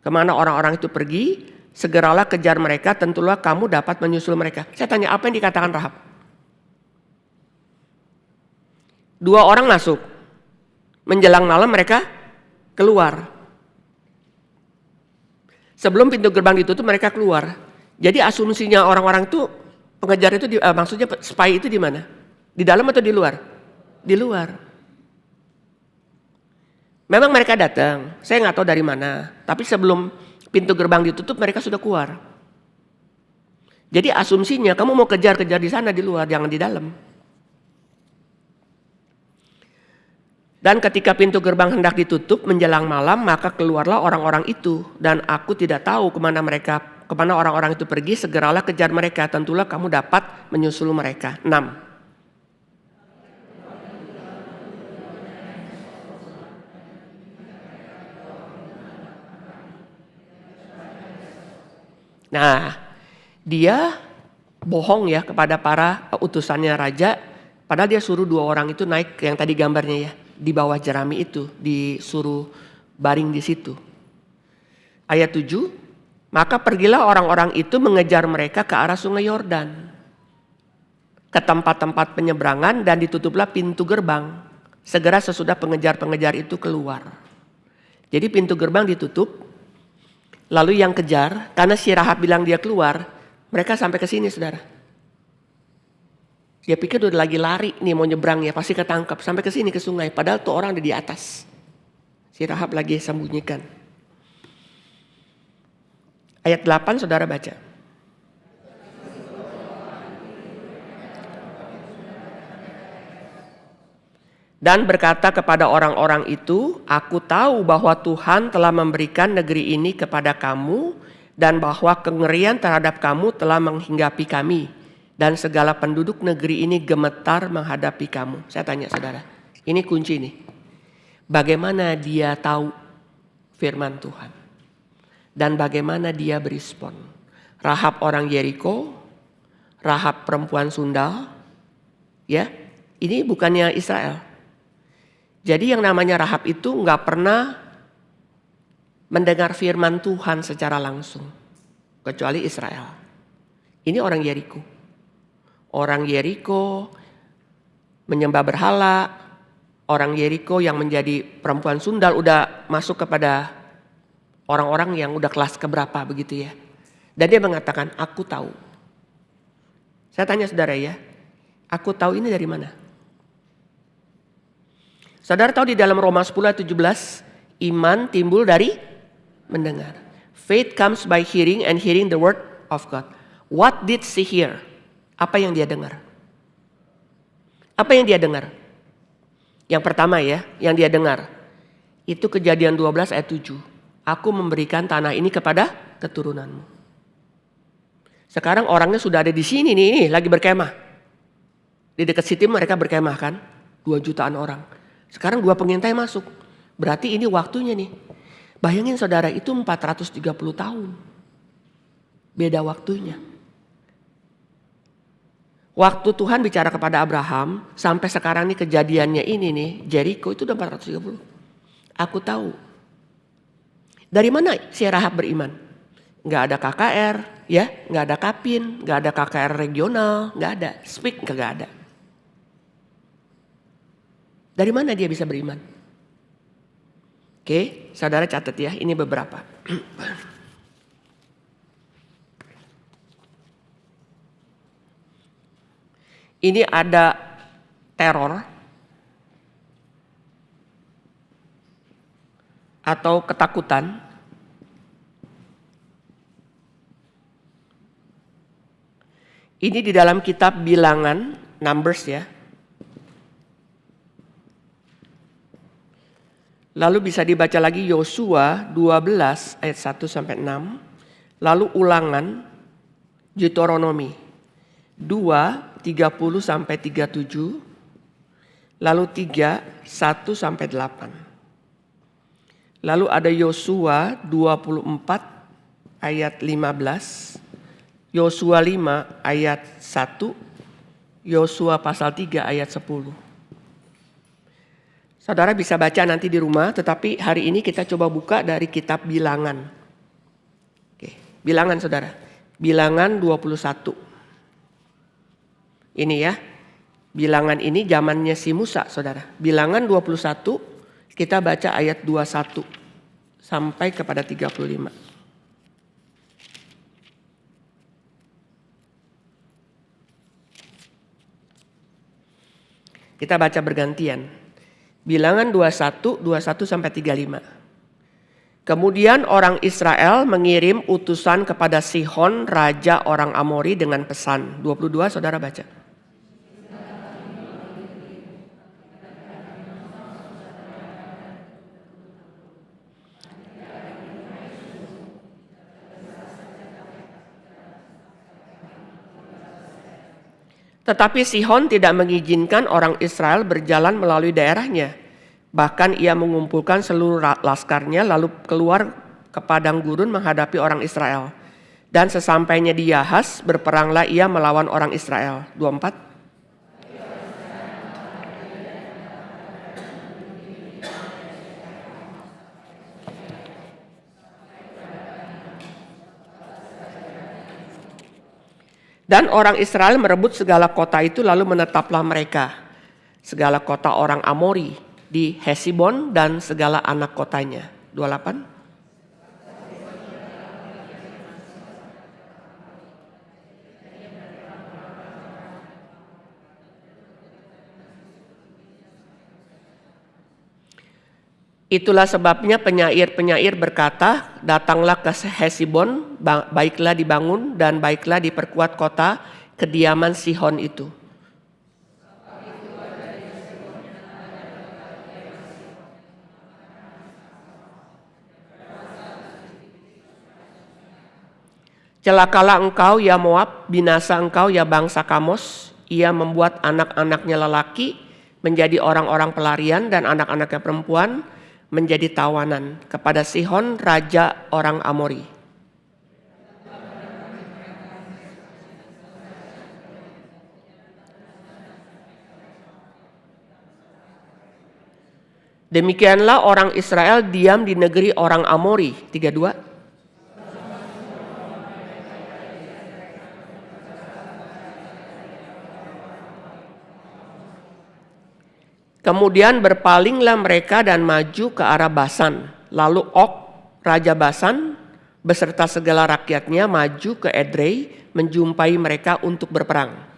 kemana orang-orang itu pergi. Segeralah kejar mereka, tentulah kamu dapat menyusul mereka. Saya tanya, apa yang dikatakan Rahab? 2 orang masuk. Menjelang malam mereka keluar. Sebelum pintu gerbang ditutup mereka keluar. Jadi asumsinya orang-orang itu pengejar itu maksudnya spy itu di mana? Di dalam atau di luar? Di luar. Memang mereka datang. Saya nggak tahu dari mana. Tapi sebelum pintu gerbang ditutup mereka sudah keluar. Jadi asumsinya kamu mau kejar-kejar di sana di luar, jangan di dalam. Dan ketika pintu gerbang hendak ditutup menjelang malam, maka keluarlah orang-orang itu. Dan aku tidak tahu kemana orang-orang itu pergi, segeralah kejar mereka. Tentulah kamu dapat menyusul mereka. 6. Nah, dia bohong ya kepada para utusannya raja. Padahal dia suruh 2 orang itu naik yang tadi gambarnya ya. Di bawah jerami itu, disuruh baring di situ. Ayat 7, maka pergilah orang-orang itu mengejar mereka ke arah sungai Yordan, ke tempat-tempat penyeberangan dan ditutuplah pintu gerbang segera sesudah pengejar-pengejar itu keluar. Jadi pintu gerbang ditutup, lalu yang kejar, karena si Rahab bilang dia keluar, mereka sampai ke sini saudara. Dia pikir udah lagi lari nih mau nyebrang ya, pasti ketangkap. Sampai ke sini ke sungai, padahal tuh orang ada di atas. Si Rahab lagi sembunyikan. Ayat 8 saudara baca. Dan berkata kepada orang-orang itu, aku tahu bahwa Tuhan telah memberikan negeri ini kepada kamu dan bahwa kengerian terhadap kamu telah menghinggapi kami. Dan segala penduduk negeri ini gemetar menghadapi kamu. Saya tanya saudara, ini kunci nih. Bagaimana dia tahu firman Tuhan? Dan bagaimana dia berespon? Rahab orang Yeriko, Rahab perempuan sundal, ya, ini bukannya Israel. Jadi yang namanya Rahab itu nggak pernah mendengar firman Tuhan secara langsung. Kecuali Israel. Ini orang Yeriko. Orang Yeriko menyembah berhala. Orang Yeriko yang menjadi perempuan sundal udah masuk kepada orang-orang yang udah kelas keberapa begitu ya. Dan dia mengatakan, aku tahu. Saya tanya saudara ya, aku tahu ini dari mana? Saudara tahu di dalam Roma 10 ayat 17, iman timbul dari mendengar. Faith comes by hearing and hearing the word of God. What did she hear? Apa yang dia dengar? Apa yang dia dengar? Yang pertama ya, yang dia dengar. Itu Kejadian 12 ayat 7. Aku memberikan tanah ini kepada keturunanmu. Sekarang orangnya sudah ada di sini nih, lagi berkemah. Di dekat situ mereka berkemah kan, 2 jutaan orang. Sekarang 2 pengintai masuk. Berarti ini waktunya nih. Bayangin saudara itu 430 tahun. Beda waktunya. Waktu Tuhan bicara kepada Abraham. Sampai sekarang nih kejadiannya ini nih. Jericho itu udah 430. Aku tahu. Dari mana si Rahab beriman? Gak ada KKR. Ya, gak ada Kapin. Gak ada KKR regional. Gak ada. Speak gak ada. Dari mana dia bisa beriman? Oke, saudara catat ya, ini beberapa. Ini ada teror atau ketakutan. Ini di dalam kitab Bilangan, Numbers ya. Lalu bisa dibaca lagi Yosua 12 ayat 1 sampai 6. Lalu Ulangan Deuteronomi 2 30 sampai 37. Lalu 3 1 sampai 8. Lalu ada Yosua 24 ayat 15. Yosua 5 ayat 1. Yosua pasal 3 ayat 10. Saudara bisa baca nanti di rumah, tetapi hari ini kita coba buka dari kitab Bilangan. Oke, Bilangan saudara. Bilangan 21. Ini ya. Bilangan ini zamannya si Musa saudara. Bilangan 21 kita baca ayat 21 sampai kepada 35. Kita baca bergantian. Bilangan 21 sampai 35. Kemudian orang Israel mengirim utusan kepada Sihon, raja orang Amori dengan pesan. 22 saudara baca. Tetapi Sihon tidak mengizinkan orang Israel berjalan melalui daerahnya. Bahkan ia mengumpulkan seluruh laskarnya lalu keluar ke padang gurun menghadapi orang Israel. Dan sesampainya di Yahas berperanglah ia melawan orang Israel. 24. Dan orang Israel merebut segala kota itu lalu menetaplah mereka. segala kota orang Amori di Hesibon dan segala anak kotanya. 28. Itulah sebabnya penyair-penyair berkata, datanglah ke Hesibon, baiklah dibangun dan baiklah diperkuat kota kediaman Sihon itu. Celakalah engkau ya Moab, binasa engkau ya bangsa Kamos. Ia membuat anak-anaknya lelaki menjadi orang-orang pelarian dan anak-anaknya perempuan menjadi tawanan kepada Sihon raja orang Amori. Demikianlah orang Israel diam di negeri orang Amori. 32. Kemudian berpalinglah mereka dan maju ke arah Basan. Lalu Og, raja Basan, beserta segala rakyatnya maju ke Edrei menjumpai mereka untuk berperang.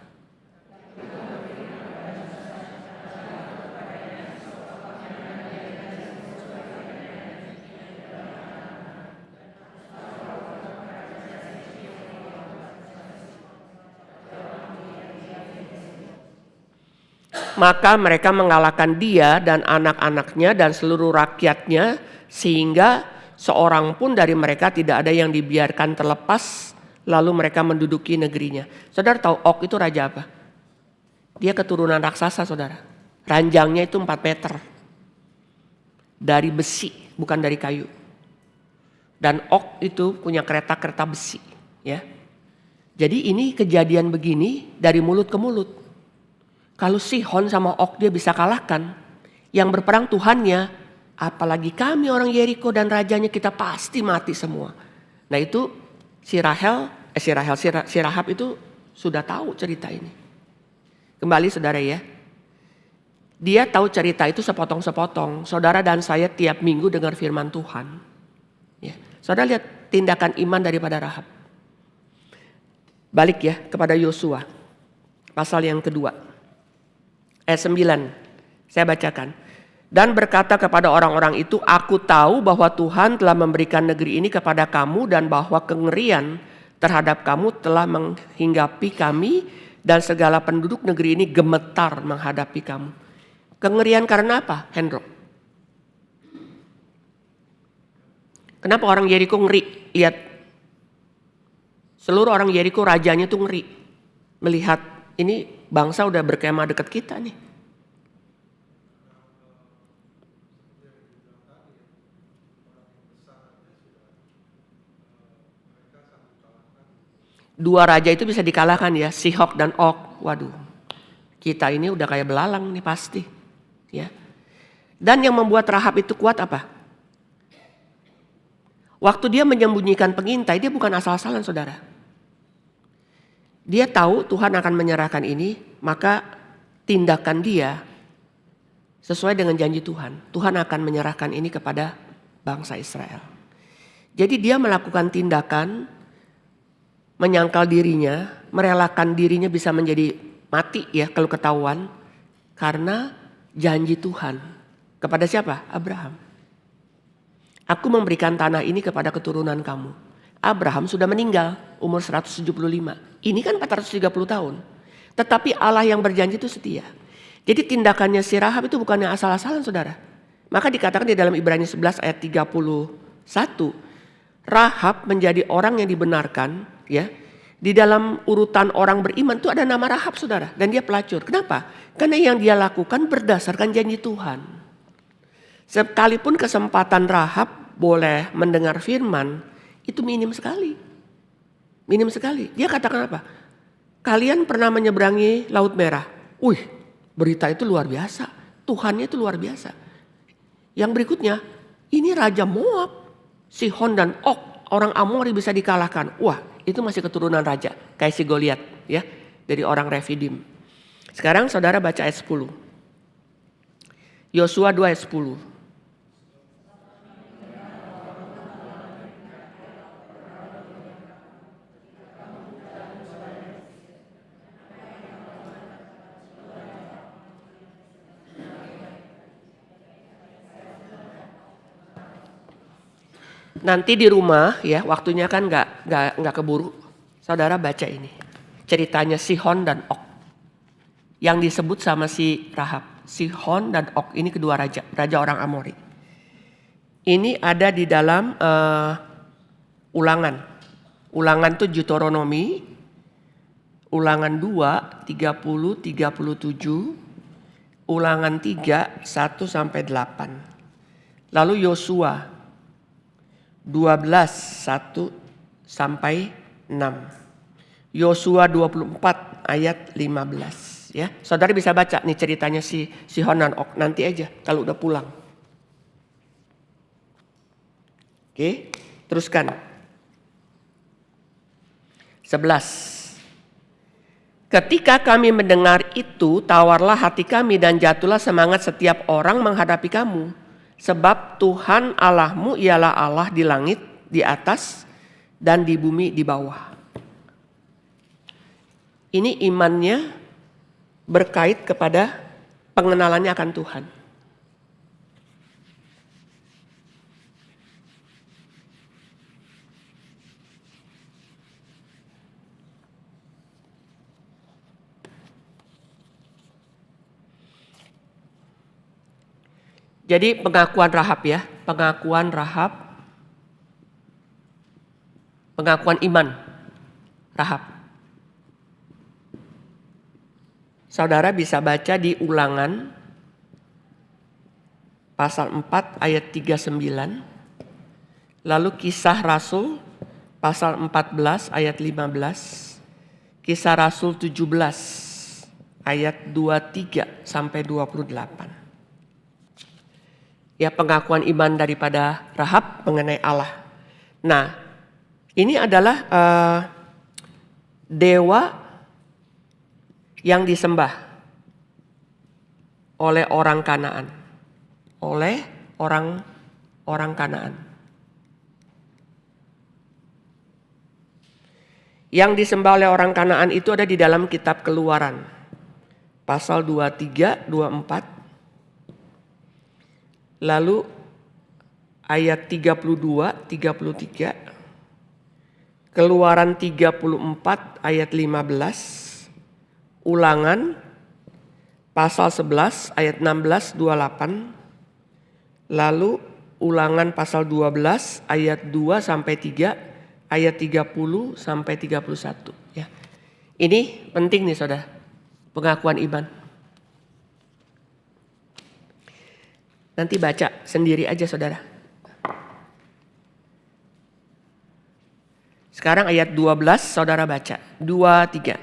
Maka mereka mengalahkan dia dan anak-anaknya dan seluruh rakyatnya, sehingga seorang pun dari mereka tidak ada yang dibiarkan terlepas, lalu mereka menduduki negerinya. Saudara tahu Og itu raja apa? Dia keturunan raksasa, saudara. Ranjangnya itu 4 meter. Dari besi, bukan dari kayu. Dan Og itu punya kereta-kereta besi. Ya. Jadi ini kejadian begini dari mulut ke mulut. Kalau Sihon sama Og dia bisa kalahkan, yang berperang Tuhannya, apalagi kami orang Yeriko dan rajanya, kita pasti mati semua. Nah itu si Rahab itu sudah tahu cerita ini. Kembali saudara ya, dia tahu cerita itu sepotong-sepotong. Saudara dan saya tiap minggu dengar firman Tuhan. Ya. Saudara lihat tindakan iman daripada Rahab. Balik ya kepada Yosua, pasal yang kedua. Ayat 9, saya bacakan. Dan berkata kepada orang-orang itu, aku tahu bahwa Tuhan telah memberikan negeri ini kepada kamu dan bahwa kengerian terhadap kamu telah menghinggapi kami dan segala penduduk negeri ini gemetar menghadapi kamu. Kengerian karena apa, Hendro? Kenapa orang Yeriko ngeri? Lihat, seluruh orang Yeriko rajanya tuh ngeri. Melihat ini bangsa udah berkemah dekat kita nih. Dua raja itu bisa dikalahkan ya, Sihon dan Og. Waduh, kita ini udah kayak belalang nih pasti. Ya. Dan yang membuat Rahab itu kuat apa? Waktu dia menyembunyikan pengintai, dia bukan asal-asalan saudara. Dia tahu Tuhan akan menyerahkan ini, maka tindakan dia sesuai dengan janji Tuhan. Tuhan akan menyerahkan ini kepada bangsa Israel. Jadi dia melakukan tindakan, menyangkal dirinya, merelakan dirinya bisa menjadi mati ya kalau ketahuan. Karena janji Tuhan. Kepada siapa? Abraham. Aku memberikan tanah ini kepada keturunan kamu. Abraham sudah meninggal umur 175. Ini kan 430 tahun. Tetapi Allah yang berjanji itu setia. Jadi tindakannya si Rahab itu bukannya asal-asalan saudara. Maka dikatakan di dalam Ibrani 11 ayat 31. Rahab menjadi orang yang dibenarkan ya. Di dalam urutan orang beriman itu ada nama Rahab saudara. Dan dia pelacur. Kenapa? Karena yang dia lakukan berdasarkan janji Tuhan. Sekalipun kesempatan Rahab boleh mendengar firman. Itu minim sekali. Minim sekali. Dia katakan apa? Kalian pernah menyeberangi Laut Merah. Wih, berita itu luar biasa. Tuhannya itu luar biasa. Yang berikutnya, ini Raja Moab, Sihon dan Og, orang Amori bisa dikalahkan. Wah, itu masih keturunan raja. Kayak si Goliat ya, dari orang Refidim. Sekarang saudara baca ayat 10. Yosua 2 ayat 10. Nanti di rumah ya, waktunya kan nggak keburu. Saudara baca ini. Ceritanya Sihon dan Og. Yang disebut sama si Rahab. Sihon dan Og ini kedua raja orang Amori. Ini ada di dalam Ulangan. Ulangan itu Deuteronomi. Ulangan 2, 30, 37. Ulangan 3, 1 sampai 8. Lalu Yosua 12, 1 sampai 6. Yosua 24 ayat 15 ya. Saudara bisa baca nih ceritanya si Sihon dan Og nanti aja kalau udah pulang. Oke, teruskan. 11. Ketika kami mendengar itu, tawarlah hati kami dan jatuhlah semangat setiap orang menghadapi kamu. Sebab Tuhan Allahmu ialah Allah di langit, di atas, dan di bumi di bawah. Ini imannya berkait kepada pengenalannya akan Tuhan. Jadi pengakuan Rahab ya, pengakuan iman Rahab. Saudara bisa baca di Ulangan pasal 4 ayat 39. Lalu Kisah Rasul pasal 14 ayat 15. Kisah Rasul 17 ayat 23 sampai 28. Ya, pengakuan iman daripada Rahab mengenai Allah. Nah, ini adalah dewa yang disembah oleh orang Kanaan. Oleh orang Kanaan. Yang disembah oleh orang Kanaan itu ada di dalam kitab Keluaran. Pasal 23, 24. Lalu ayat 32, 33. Keluaran 34 ayat 15. Ulangan pasal 11 ayat 16, 28. Lalu Ulangan pasal 12 ayat 2 sampai 3, ayat 30 sampai 31 ya. Ini penting nih Saudara. Pengakuan iman. Nanti baca sendiri aja Saudara. Sekarang ayat 12 Saudara baca. 2, 3.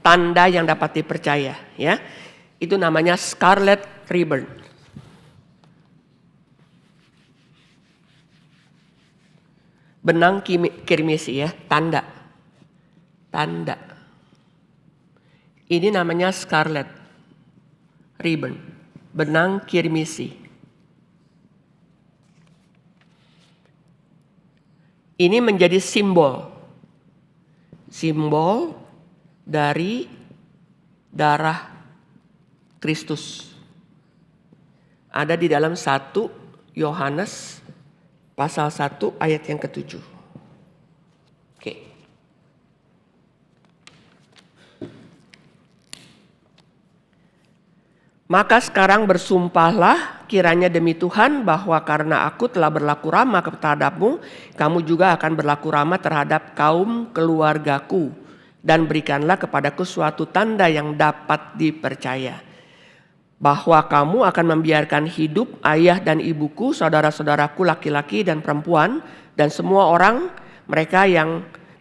Tanda yang dapat dipercaya ya. Itu namanya scarlet ribbon. Benang kirmisi ya, tanda. Ini namanya scarlet ribbon, benang kirmisi. Ini menjadi simbol dari darah Kristus. Ada di dalam 1 Yohanes pasal 1 ayat yang ke-7. Oke. Maka sekarang bersumpahlah kiranya demi Tuhan bahwa karena aku telah berlaku ramah kepadamu, kamu juga akan berlaku ramah terhadap kaum keluargaku. Dan berikanlah kepadaku suatu tanda yang dapat dipercaya. Bahwa kamu akan membiarkan hidup ayah dan ibuku, saudara-saudaraku laki-laki dan perempuan, dan semua orang mereka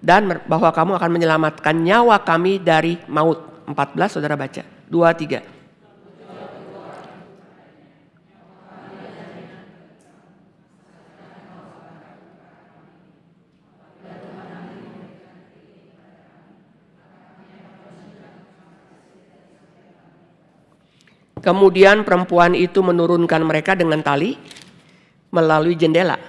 dan bahwa kamu akan menyelamatkan nyawa kami dari maut. 14 saudara baca. 2, 3. Kemudian perempuan itu menurunkan mereka dengan tali melalui jendela.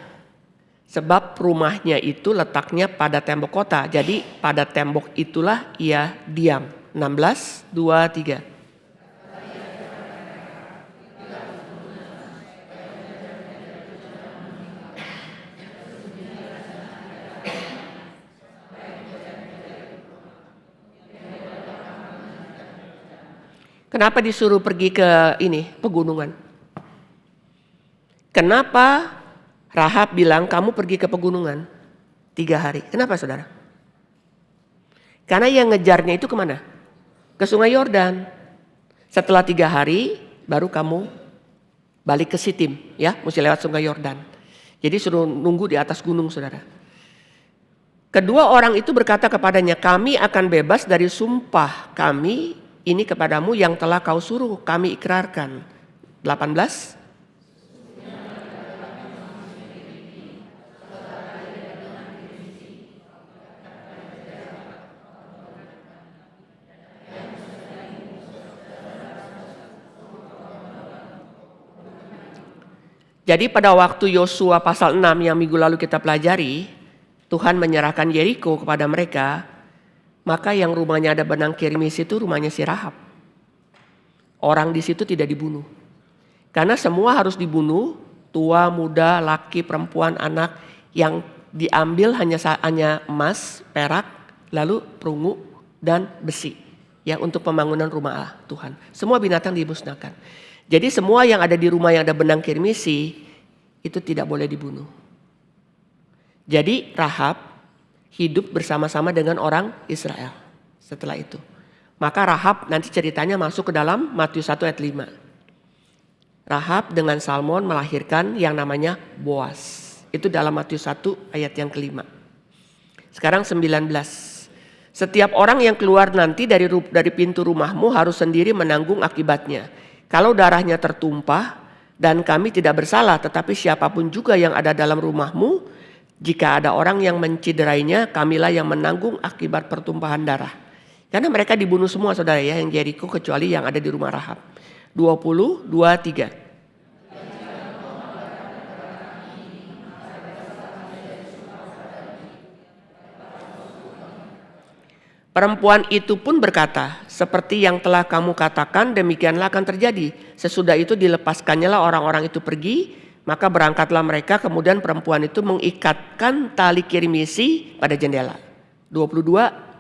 Sebab rumahnya itu letaknya pada tembok kota. Jadi pada tembok itulah ia diam. 16, 2, 3. Kenapa disuruh pergi ke pegunungan? Kenapa Rahab bilang kamu pergi ke pegunungan 3 hari? Kenapa saudara? Karena yang ngejarnya itu kemana? Ke Sungai Yordan. Setelah 3 hari baru kamu balik ke Sitim, ya, mesti lewat Sungai Yordan. Jadi suruh nunggu di atas gunung saudara. Kedua orang itu berkata kepadanya, kami akan bebas dari sumpah kami ini kepadamu yang telah kau suruh kami ikrarkan. 18. Jadi pada waktu Yosua pasal 6 yang minggu lalu kita pelajari, Tuhan menyerahkan Yeriko kepada mereka, maka yang rumahnya ada benang kirmis itu rumahnya si Rahab. Orang di situ tidak dibunuh. Karena semua harus dibunuh, tua, muda, laki, perempuan, anak, yang diambil hanya emas, perak, lalu perunggu dan besi. Ya, untuk pembangunan rumah Allah Tuhan. Semua binatang dimusnahkan. Jadi semua yang ada di rumah yang ada benang kirmisi itu tidak boleh dibunuh. Jadi Rahab hidup bersama-sama dengan orang Israel setelah itu. Maka Rahab nanti ceritanya masuk ke dalam Matius 1 ayat 5. Rahab dengan Salmon melahirkan yang namanya Boas. Itu dalam Matius 1 ayat yang kelima. Sekarang 19. Setiap orang yang keluar nanti dari pintu rumahmu harus sendiri menanggung akibatnya. Kalau darahnya tertumpah dan kami tidak bersalah, tetapi siapapun juga yang ada dalam rumahmu, jika ada orang yang menciderainya, kamilah yang menanggung akibat pertumpahan darah. Karena mereka dibunuh semua saudara ya, yang Yeriko kecuali yang ada di rumah Rahab. 20, 2, 3. Perempuan itu pun berkata, seperti yang telah kamu katakan demikianlah akan terjadi. Sesudah itu dilepaskannya orang-orang itu pergi, maka berangkatlah mereka, kemudian perempuan itu mengikatkan tali kirmisi pada jendela. 22.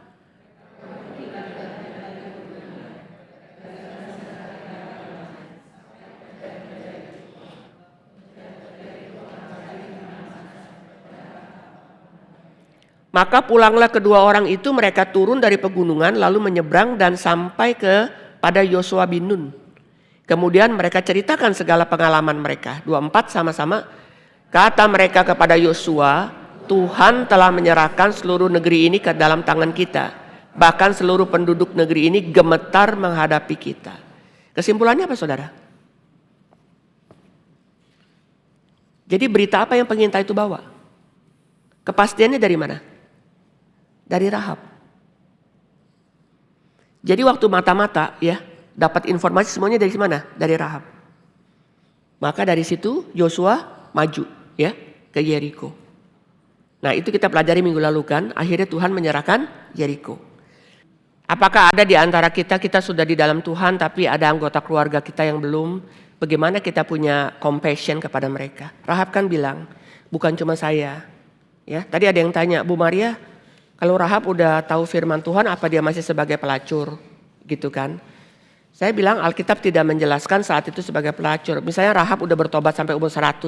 Maka pulanglah kedua orang itu, mereka turun dari pegunungan lalu menyeberang dan sampai pada Yosua bin Nun. Kemudian mereka ceritakan segala pengalaman mereka. 24 sama-sama. Kata mereka kepada Yosua, Tuhan telah menyerahkan seluruh negeri ini ke dalam tangan kita. Bahkan seluruh penduduk negeri ini gemetar menghadapi kita. Kesimpulannya apa saudara? Jadi berita apa yang pengintai itu bawa? Kepastiannya dari mana? Dari Rahab. Jadi waktu mata-mata ya dapat informasi semuanya dari mana? Dari Rahab. Maka dari situ Yosua maju ya ke Yeriko. Nah itu kita pelajari minggu lalu kan. Akhirnya Tuhan menyerahkan Yeriko. Apakah ada di antara kita sudah di dalam Tuhan tapi ada anggota keluarga kita yang belum? Bagaimana kita punya compassion kepada mereka? Rahab kan bilang bukan cuma saya. Ya tadi ada yang tanya Bu Maria. Kalau Rahab udah tahu firman Tuhan, apa dia masih sebagai pelacur? Gitu kan. Saya bilang Alkitab tidak menjelaskan saat itu sebagai pelacur. Misalnya Rahab udah bertobat sampai umur 100.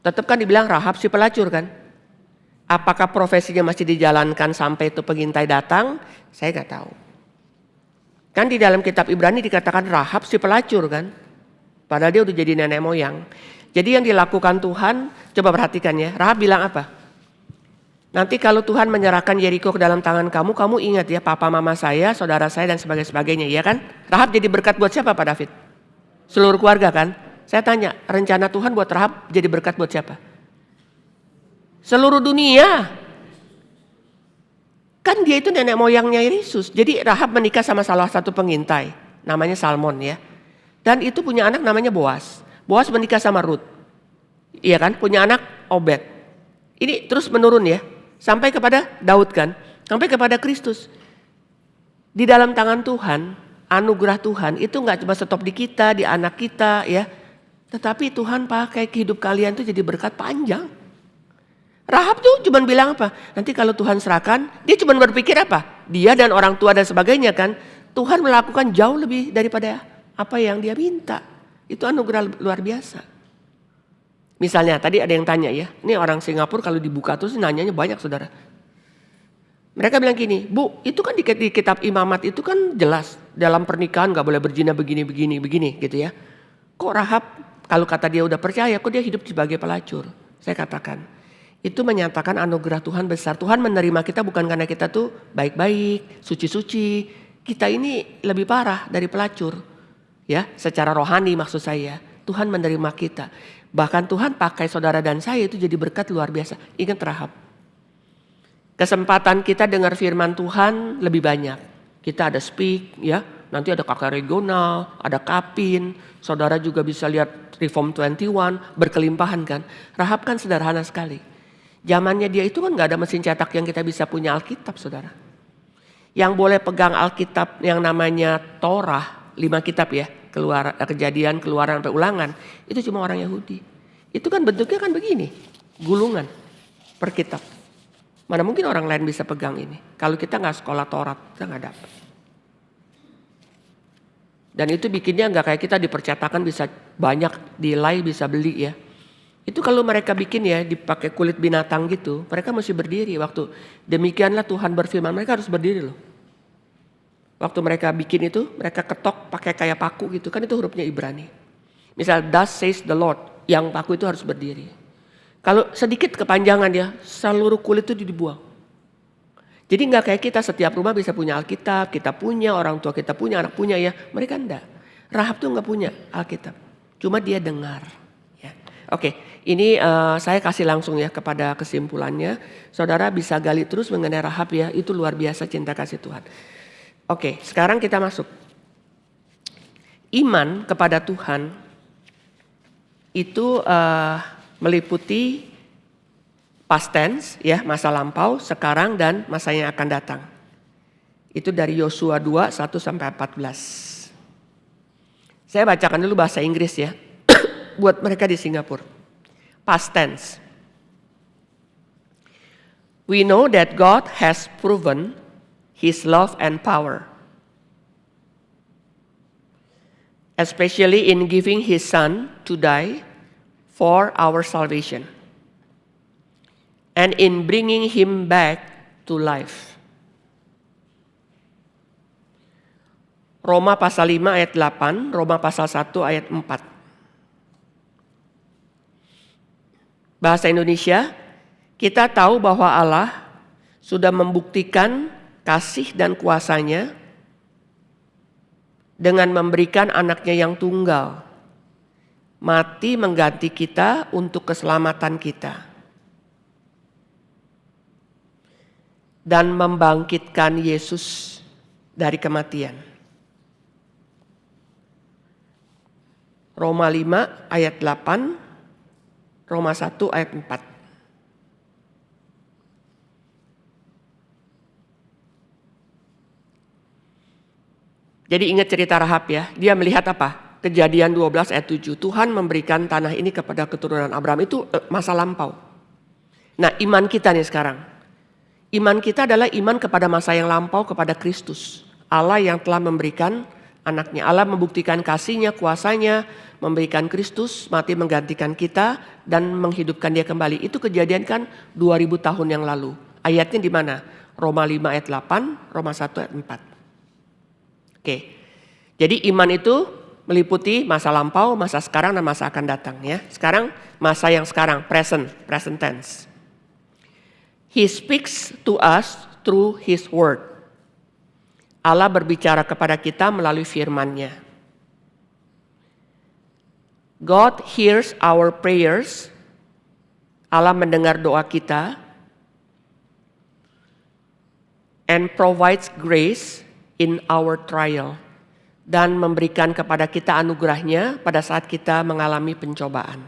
Tetap kan dibilang Rahab si pelacur kan. Apakah profesinya masih dijalankan sampai itu pengintai datang? Saya gak tahu. Kan di dalam kitab Ibrani dikatakan Rahab si pelacur kan. Padahal dia udah jadi nenek moyang. Jadi yang dilakukan Tuhan, coba perhatikan ya. Rahab bilang apa? Nanti kalau Tuhan menyerahkan Yeriko ke dalam tangan kamu, kamu ingat ya papa mama saya, saudara saya dan sebagainya ya kan. Rahab jadi berkat buat siapa Pak David? Seluruh keluarga kan. Saya tanya, rencana Tuhan buat Rahab jadi berkat buat siapa? Seluruh dunia. Kan dia itu nenek moyangnya Yesus. Jadi Rahab menikah sama salah satu pengintai, namanya Salmon ya. Dan itu punya anak namanya Boas. Boas menikah sama Ruth. Iya kan? Punya anak Obed. Ini terus menurun ya. Sampai kepada Daud kan. Sampai kepada Kristus. Di dalam tangan Tuhan, anugerah Tuhan itu gak cuma stop di kita, di anak kita ya. Tetapi Tuhan pakai hidup kalian tuh jadi berkat panjang. Rahab tuh cuma bilang apa? Nanti kalau Tuhan serahkan, dia cuma berpikir apa? Dia dan orang tua dan sebagainya kan. Tuhan melakukan jauh lebih daripada apa yang dia minta. Itu anugerah luar biasa. Misalnya tadi ada yang tanya ya. Ini orang Singapura kalau dibuka tuh nanyanya banyak saudara. Mereka bilang gini, Bu itu kan di kitab imamat itu kan jelas. Dalam pernikahan gak boleh berzina begini gitu ya. Kok Rahab kalau kata dia udah percaya kok dia hidup sebagai pelacur. Saya katakan itu menyatakan anugerah Tuhan besar. Tuhan menerima kita bukan karena kita tuh baik-baik, suci-suci. Kita ini lebih parah dari pelacur. Ya, secara rohani maksud saya. Tuhan menerima kita. Bahkan Tuhan pakai saudara dan saya itu jadi berkat luar biasa. Ingat Rahab. Kesempatan kita dengar firman Tuhan lebih banyak. Kita ada speak ya. Nanti ada kakak regional, ada kapin. Saudara juga bisa lihat Reform 21, berkelimpahan kan. Rahab kan sederhana sekali. Zamannya dia itu kan gak ada mesin cetak yang kita bisa punya Alkitab saudara. Yang boleh pegang Alkitab yang namanya Torah, 5 kitab ya. Kejadian, Keluaran, sampai Ulangan. Itu cuma orang Yahudi. Itu kan bentuknya kan begini. Gulungan per kitab. Mana mungkin orang lain bisa pegang ini. Kalau kita gak sekolah Taurat, kita gak dapat. Dan itu bikinnya gak kayak kita dipercetakan bisa banyak, delay bisa beli ya. Itu kalau mereka bikin ya dipakai kulit binatang gitu, mereka mesti berdiri. Waktu demikianlah Tuhan berfirman, mereka harus berdiri loh. Waktu mereka bikin itu, mereka ketok pakai kayak paku gitu, kan itu hurufnya Ibrani. Misal, thus says the Lord, yang paku itu harus berdiri. Kalau sedikit kepanjangan ya, seluruh kulit itu dibuang. Jadi gak kayak kita setiap rumah bisa punya Alkitab, kita punya, orang tua kita punya, anak punya ya. Mereka enggak. Rahab tuh gak punya Alkitab, cuma dia dengar. Ya. Oke, ini saya kasih langsung ya kepada kesimpulannya. Saudara bisa gali terus mengenai Rahab ya, itu luar biasa cinta kasih Tuhan. Oke, sekarang kita masuk. Iman kepada Tuhan itu meliputi past tense ya, masa lampau, sekarang dan masa yang akan datang. Itu dari Yosua 2, 1 sampai 14. Saya bacakan dulu bahasa Inggris ya. Buat mereka di Singapura. Past tense. We know that God has proven His love and power. Especially in giving His Son to die for our salvation. And in bringing Him back to life. Roma pasal 5 ayat 8, Roma pasal 1 ayat 4. Bahasa Indonesia, kita tahu bahwa Allah sudah membuktikan kasih dan kuasa-Nya dengan memberikan anaknya yang tunggal, mati mengganti kita untuk keselamatan kita, dan membangkitkan Yesus dari kematian. Roma 5 ayat 8, Roma 1 ayat 4. Jadi ingat cerita Rahab ya. Dia melihat apa? Kejadian 12 ayat 7. Tuhan memberikan tanah ini kepada keturunan Abraham. Itu masa lampau. Nah iman kita nih sekarang. Iman kita adalah iman kepada masa yang lampau kepada Kristus. Allah yang telah memberikan anaknya. Allah membuktikan kasih-Nya, kuasa-Nya, memberikan Kristus, mati menggantikan kita dan menghidupkan Dia kembali. Itu kejadian kan 2000 tahun yang lalu. Ayatnya di mana? Roma 5 ayat 8, Roma 1 ayat 4. Oke. Jadi iman itu meliputi masa lampau, masa sekarang dan masa akan datang ya. Sekarang masa yang sekarang, present tense. He speaks to us through His word. Allah berbicara kepada kita melalui firman-Nya. God hears our prayers. Allah mendengar doa kita. And provides grace in our trial. dan memberikan kepada kita anugerahnya pada saat kita mengalami pencobaan.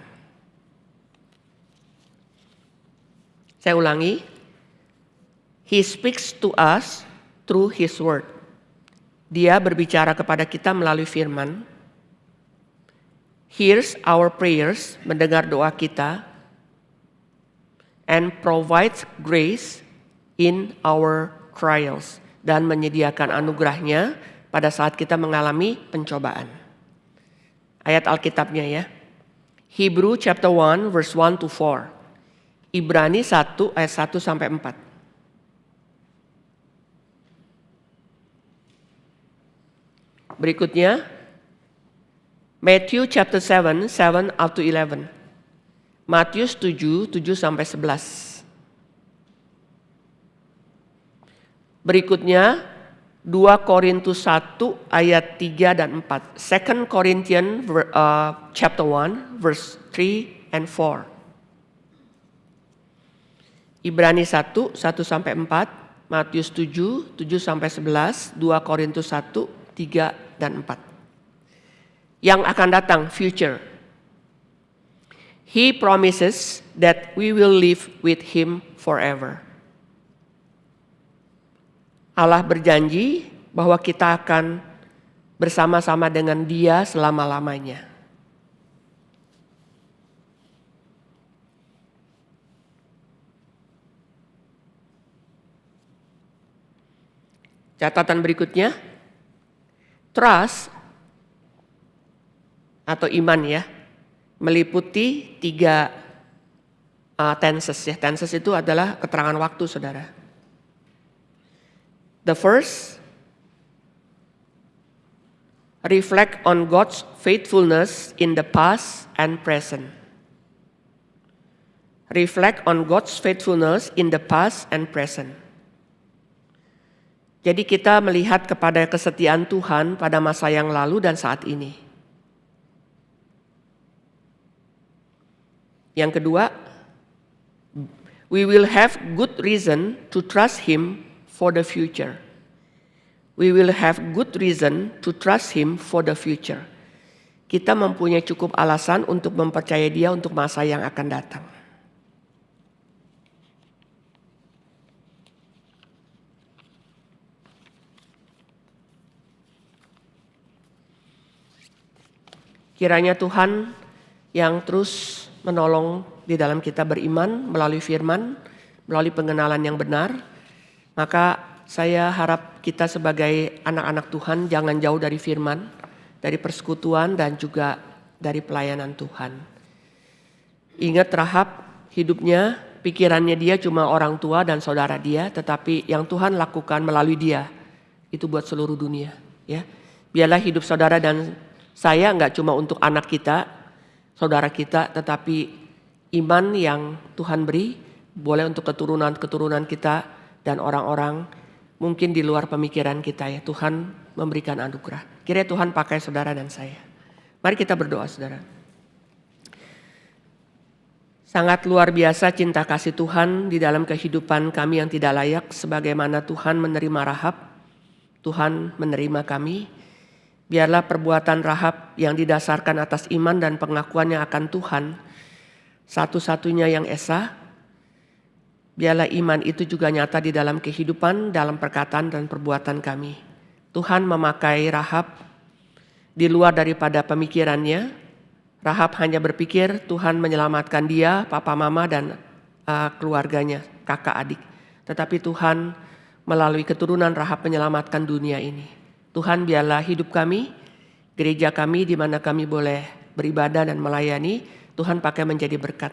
Saya ulangi, He speaks to us through His word. Dia berbicara kepada kita melalui firman, hears our prayers, mendengar doa kita, and provides grace in our trials, dan menyediakan anugerahnya pada saat kita mengalami pencobaan. Ayat Alkitabnya ya. Hebrew chapter 1 verse 1 to 4. Ibrani 1 ayat 1 sampai 4. Berikutnya Matthew chapter 7 up to 11. Matius 7 sampai 11. Berikutnya 2 Korintus 1 ayat 3 dan 4. 2 Corinthians chapter 1 verse 3 and 4. Ibrani 1 sampai 4, Matius 7 sampai 11, 2 Korintus 1, 3 dan 4. Yang akan datang, future. He promises that we will live with Him forever. Allah berjanji bahwa kita akan bersama-sama dengan Dia selama-lamanya. Catatan berikutnya, trust atau iman ya, meliputi 3 tenses ya. Tenses itu adalah keterangan waktu, saudara. The first, reflect on God's faithfulness in the past and present. Reflect on God's faithfulness in the past and present. Jadi kita melihat kepada kesetiaan Tuhan pada masa yang lalu dan saat ini. Yang kedua, we will have good reason to trust Him for the future. We will have good reason to trust Him for the future. Kita mempunyai cukup alasan untuk mempercayai Dia untuk masa yang akan datang. Kiranya Tuhan yang terus menolong di dalam kita beriman melalui firman, melalui pengenalan yang benar. Maka saya harap kita sebagai anak-anak Tuhan jangan jauh dari firman, dari persekutuan dan juga dari pelayanan Tuhan. Ingat Rahab, hidupnya, pikirannya dia cuma orang tua dan saudara dia, tetapi yang Tuhan lakukan melalui dia itu buat seluruh dunia. Ya, biarlah hidup saudara dan saya nggak cuma untuk anak kita, saudara kita, tetapi iman yang Tuhan beri boleh untuk keturunan-keturunan kita dan orang-orang mungkin di luar pemikiran kita ya. Tuhan memberikan anugerah. Kiranya Tuhan pakai saudara dan saya. Mari kita berdoa, saudara. Sangat luar biasa cinta kasih Tuhan di dalam kehidupan kami yang tidak layak. Sebagaimana Tuhan menerima Rahab, Tuhan menerima kami. Biarlah perbuatan Rahab yang didasarkan atas iman dan pengakuannya akan Tuhan, satu-satunya yang esa. Biarlah iman itu juga nyata di dalam kehidupan, dalam perkataan dan perbuatan kami. Tuhan memakai Rahab di luar daripada pemikirannya. Rahab hanya berpikir Tuhan menyelamatkan dia, papa mama dan keluarganya, kakak adik. Tetapi Tuhan melalui keturunan Rahab menyelamatkan dunia ini. Tuhan biarlah hidup kami, gereja kami di mana kami boleh beribadah dan melayani, Tuhan pakai menjadi berkat.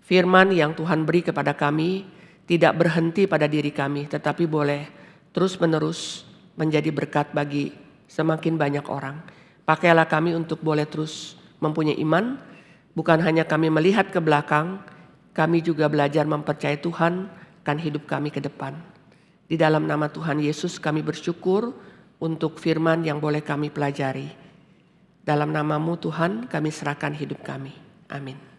Firman yang Tuhan beri kepada kami tidak berhenti pada diri kami, tetapi boleh terus-menerus menjadi berkat bagi semakin banyak orang. Pakailah kami untuk boleh terus mempunyai iman, bukan hanya kami melihat ke belakang, kami juga belajar mempercayai Tuhan akan hidup kami ke depan. Di dalam nama Tuhan Yesus kami bersyukur untuk firman yang boleh kami pelajari. Dalam nama-Mu Tuhan kami serahkan hidup kami. Amin.